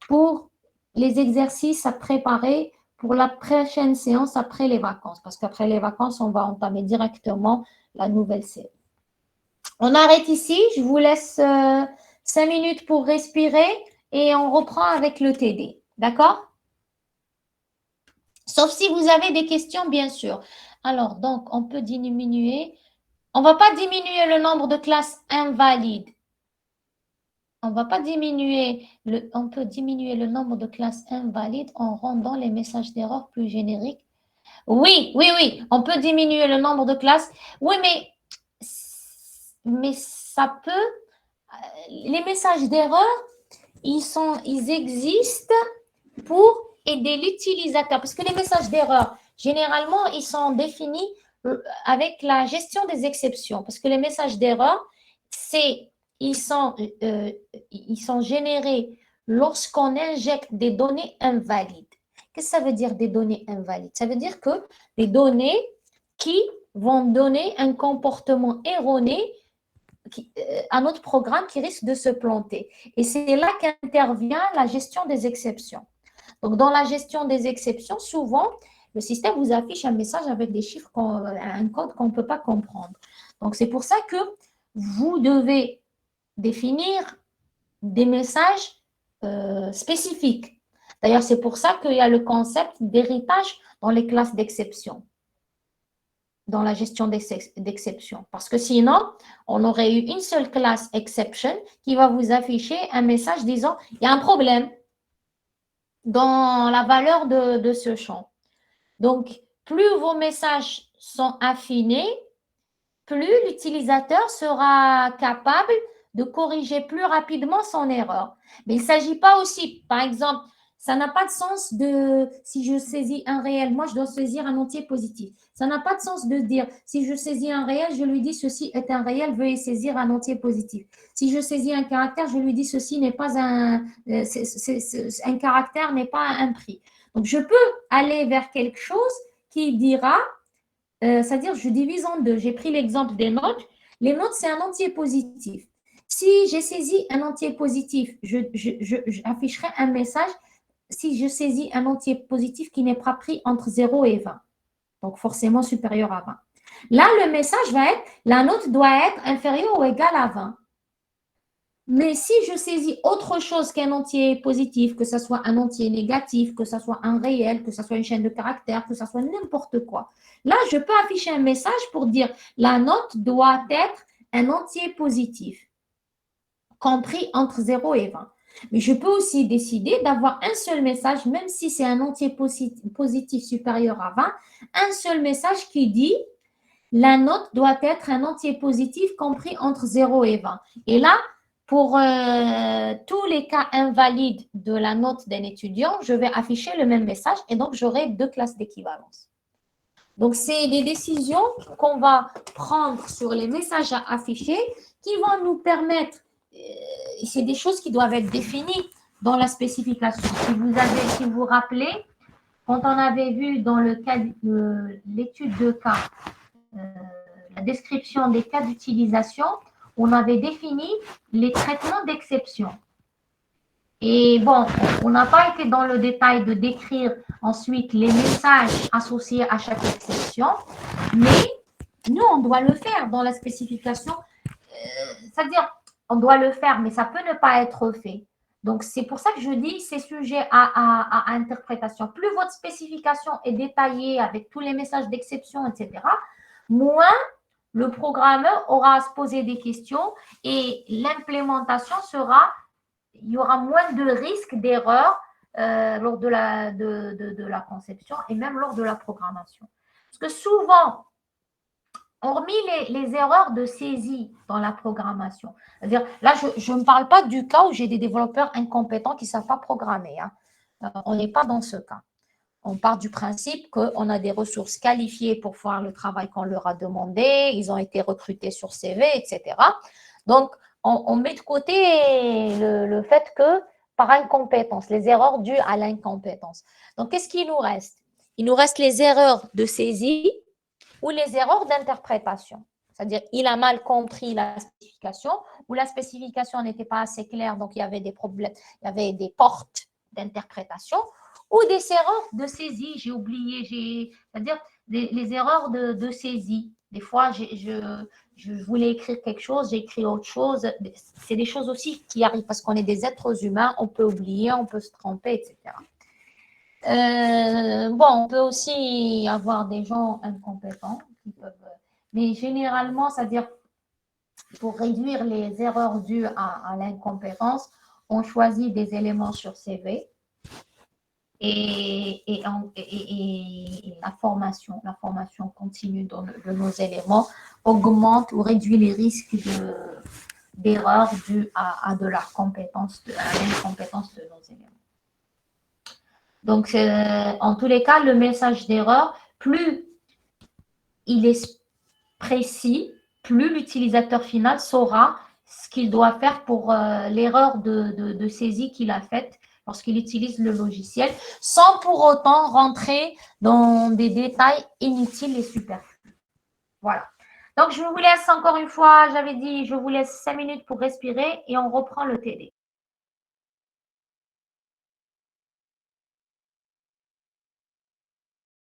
pour les exercices à préparer pour la prochaine séance après les vacances. Parce qu'après les vacances, on va entamer directement la nouvelle série. On arrête ici. Je vous laisse 5 minutes pour respirer et on reprend avec le TD. D'accord? Sauf si vous avez des questions, bien sûr. Alors, donc, on peut diminuer. On ne va pas diminuer le nombre de classes invalides. On va pas diminuer, on peut diminuer le nombre de classes invalides en rendant les messages d'erreur plus génériques. Oui, on peut diminuer le nombre de classes. Oui, mais ça peut, les messages d'erreur, ils existent pour aider l'utilisateur. Parce que les messages d'erreur, généralement, ils sont définis avec la gestion des exceptions. Parce que les messages d'erreur, ils sont générés lorsqu'on injecte des données invalides. Qu'est-ce que ça veut dire des données invalides? Ça veut dire que des données qui vont donner un comportement erroné à notre programme qui risque de se planter. Et c'est là qu'intervient la gestion des exceptions. Donc, dans la gestion des exceptions, souvent, le système vous affiche un message avec des chiffres, un code qu'on ne peut pas comprendre. Donc, c'est pour ça que vous devez définir des messages spécifiques. D'ailleurs, c'est pour ça qu'il y a le concept d'héritage dans les classes d'exception, dans la gestion d'exception. Parce que sinon, on aurait eu une seule classe exception qui va vous afficher un message disant « il y a un problème dans la valeur de ce champ ». Donc, plus vos messages sont affinés, plus l'utilisateur sera capable de corriger plus rapidement son erreur. Mais il ne s'agit pas aussi, par exemple, ça n'a pas de sens de, si je saisis un réel, moi je dois saisir un entier positif. Ça n'a pas de sens de dire, si je saisis un réel, je lui dis ceci est un réel, veuillez saisir un entier positif. Si je saisis un caractère, je lui dis ceci n'est pas un caractère n'est pas un prix. Donc je peux aller vers quelque chose qui dira, c'est-à-dire je divise en deux. J'ai pris l'exemple des notes. Les notes, c'est un entier positif. Si j'ai saisi un entier positif, j'afficherai un message si je saisis un entier positif qui n'est pas pris entre 0 et 20. Donc, forcément supérieur à 20. Là, le message va être, la note doit être inférieure ou égale à 20. Mais si je saisis autre chose qu'un entier positif, que ce soit un entier négatif, que ce soit un réel, que ce soit une chaîne de caractères, que ce soit n'importe quoi, là, je peux afficher un message pour dire la note doit être un entier positif, compris entre 0 et 20. Mais je peux aussi décider d'avoir un seul message, même si c'est un entier positif supérieur à 20, un seul message qui dit la note doit être un entier positif compris entre 0 et 20. Et là, pour tous les cas invalides de la note d'un étudiant, je vais afficher le même message et donc j'aurai 2 classes d'équivalence. Donc, c'est des décisions qu'on va prendre sur les messages à afficher qui vont nous permettre, c'est des choses qui doivent être définies dans la spécification. Si vous vous rappelez, quand on avait vu dans le cas de l'étude de cas, la description des cas d'utilisation, on avait défini les traitements d'exception. Et bon, on n'a pas été dans le détail de décrire ensuite les messages associés à chaque exception, mais nous, on doit le faire dans la spécification. C'est-à-dire, on doit le faire, mais ça peut ne pas être fait. Donc, c'est pour ça que je dis c'est sujet à interprétation. Plus votre spécification est détaillée avec tous les messages d'exception, etc., moins le programmeur aura à se poser des questions et l'implémentation sera, il y aura moins de risques d'erreur lors de la conception et même lors de la programmation. Parce que souvent, hormis les erreurs de saisie dans la programmation, c'est-à-dire, là, je ne parle pas du cas où j'ai des développeurs incompétents qui ne savent pas programmer. Hein. On n'est pas dans ce cas. On part du principe qu'on a des ressources qualifiées pour faire le travail qu'on leur a demandé, ils ont été recrutés sur CV, etc. Donc, on met de côté le fait que par incompétence, les erreurs dues à l'incompétence. Donc, qu'est-ce qu'il nous reste? Il nous reste les erreurs de saisie ou les erreurs d'interprétation. C'est-à-dire, il a mal compris la spécification ou la spécification n'était pas assez claire, donc il y avait des problèmes, il y avait des portes d'interprétation ou des erreurs de saisie, j'ai oublié, c'est-à-dire les erreurs de saisie. Des fois, je voulais écrire quelque chose, j'ai écrit autre chose. C'est des choses aussi qui arrivent parce qu'on est des êtres humains, on peut oublier, on peut se tromper, etc. Bon, on peut aussi avoir des gens incompétents qui peuvent, mais généralement, c'est-à-dire pour réduire les erreurs dues à l'incompétence, on choisit des éléments sur CV. Et la formation continue de nos éléments augmente ou réduit les risques d'erreurs dues à de la compétence, à l'incompétence de nos éléments. Donc, en tous les cas, le message d'erreur, plus il est précis, plus l'utilisateur final saura ce qu'il doit faire pour l'erreur de saisie qu'il a faite lorsqu'il utilise le logiciel, sans pour autant rentrer dans des détails inutiles et superflus. Voilà. Donc, je vous laisse encore une fois, j'avais dit, je vous laisse 5 minutes pour respirer et on reprend le TD.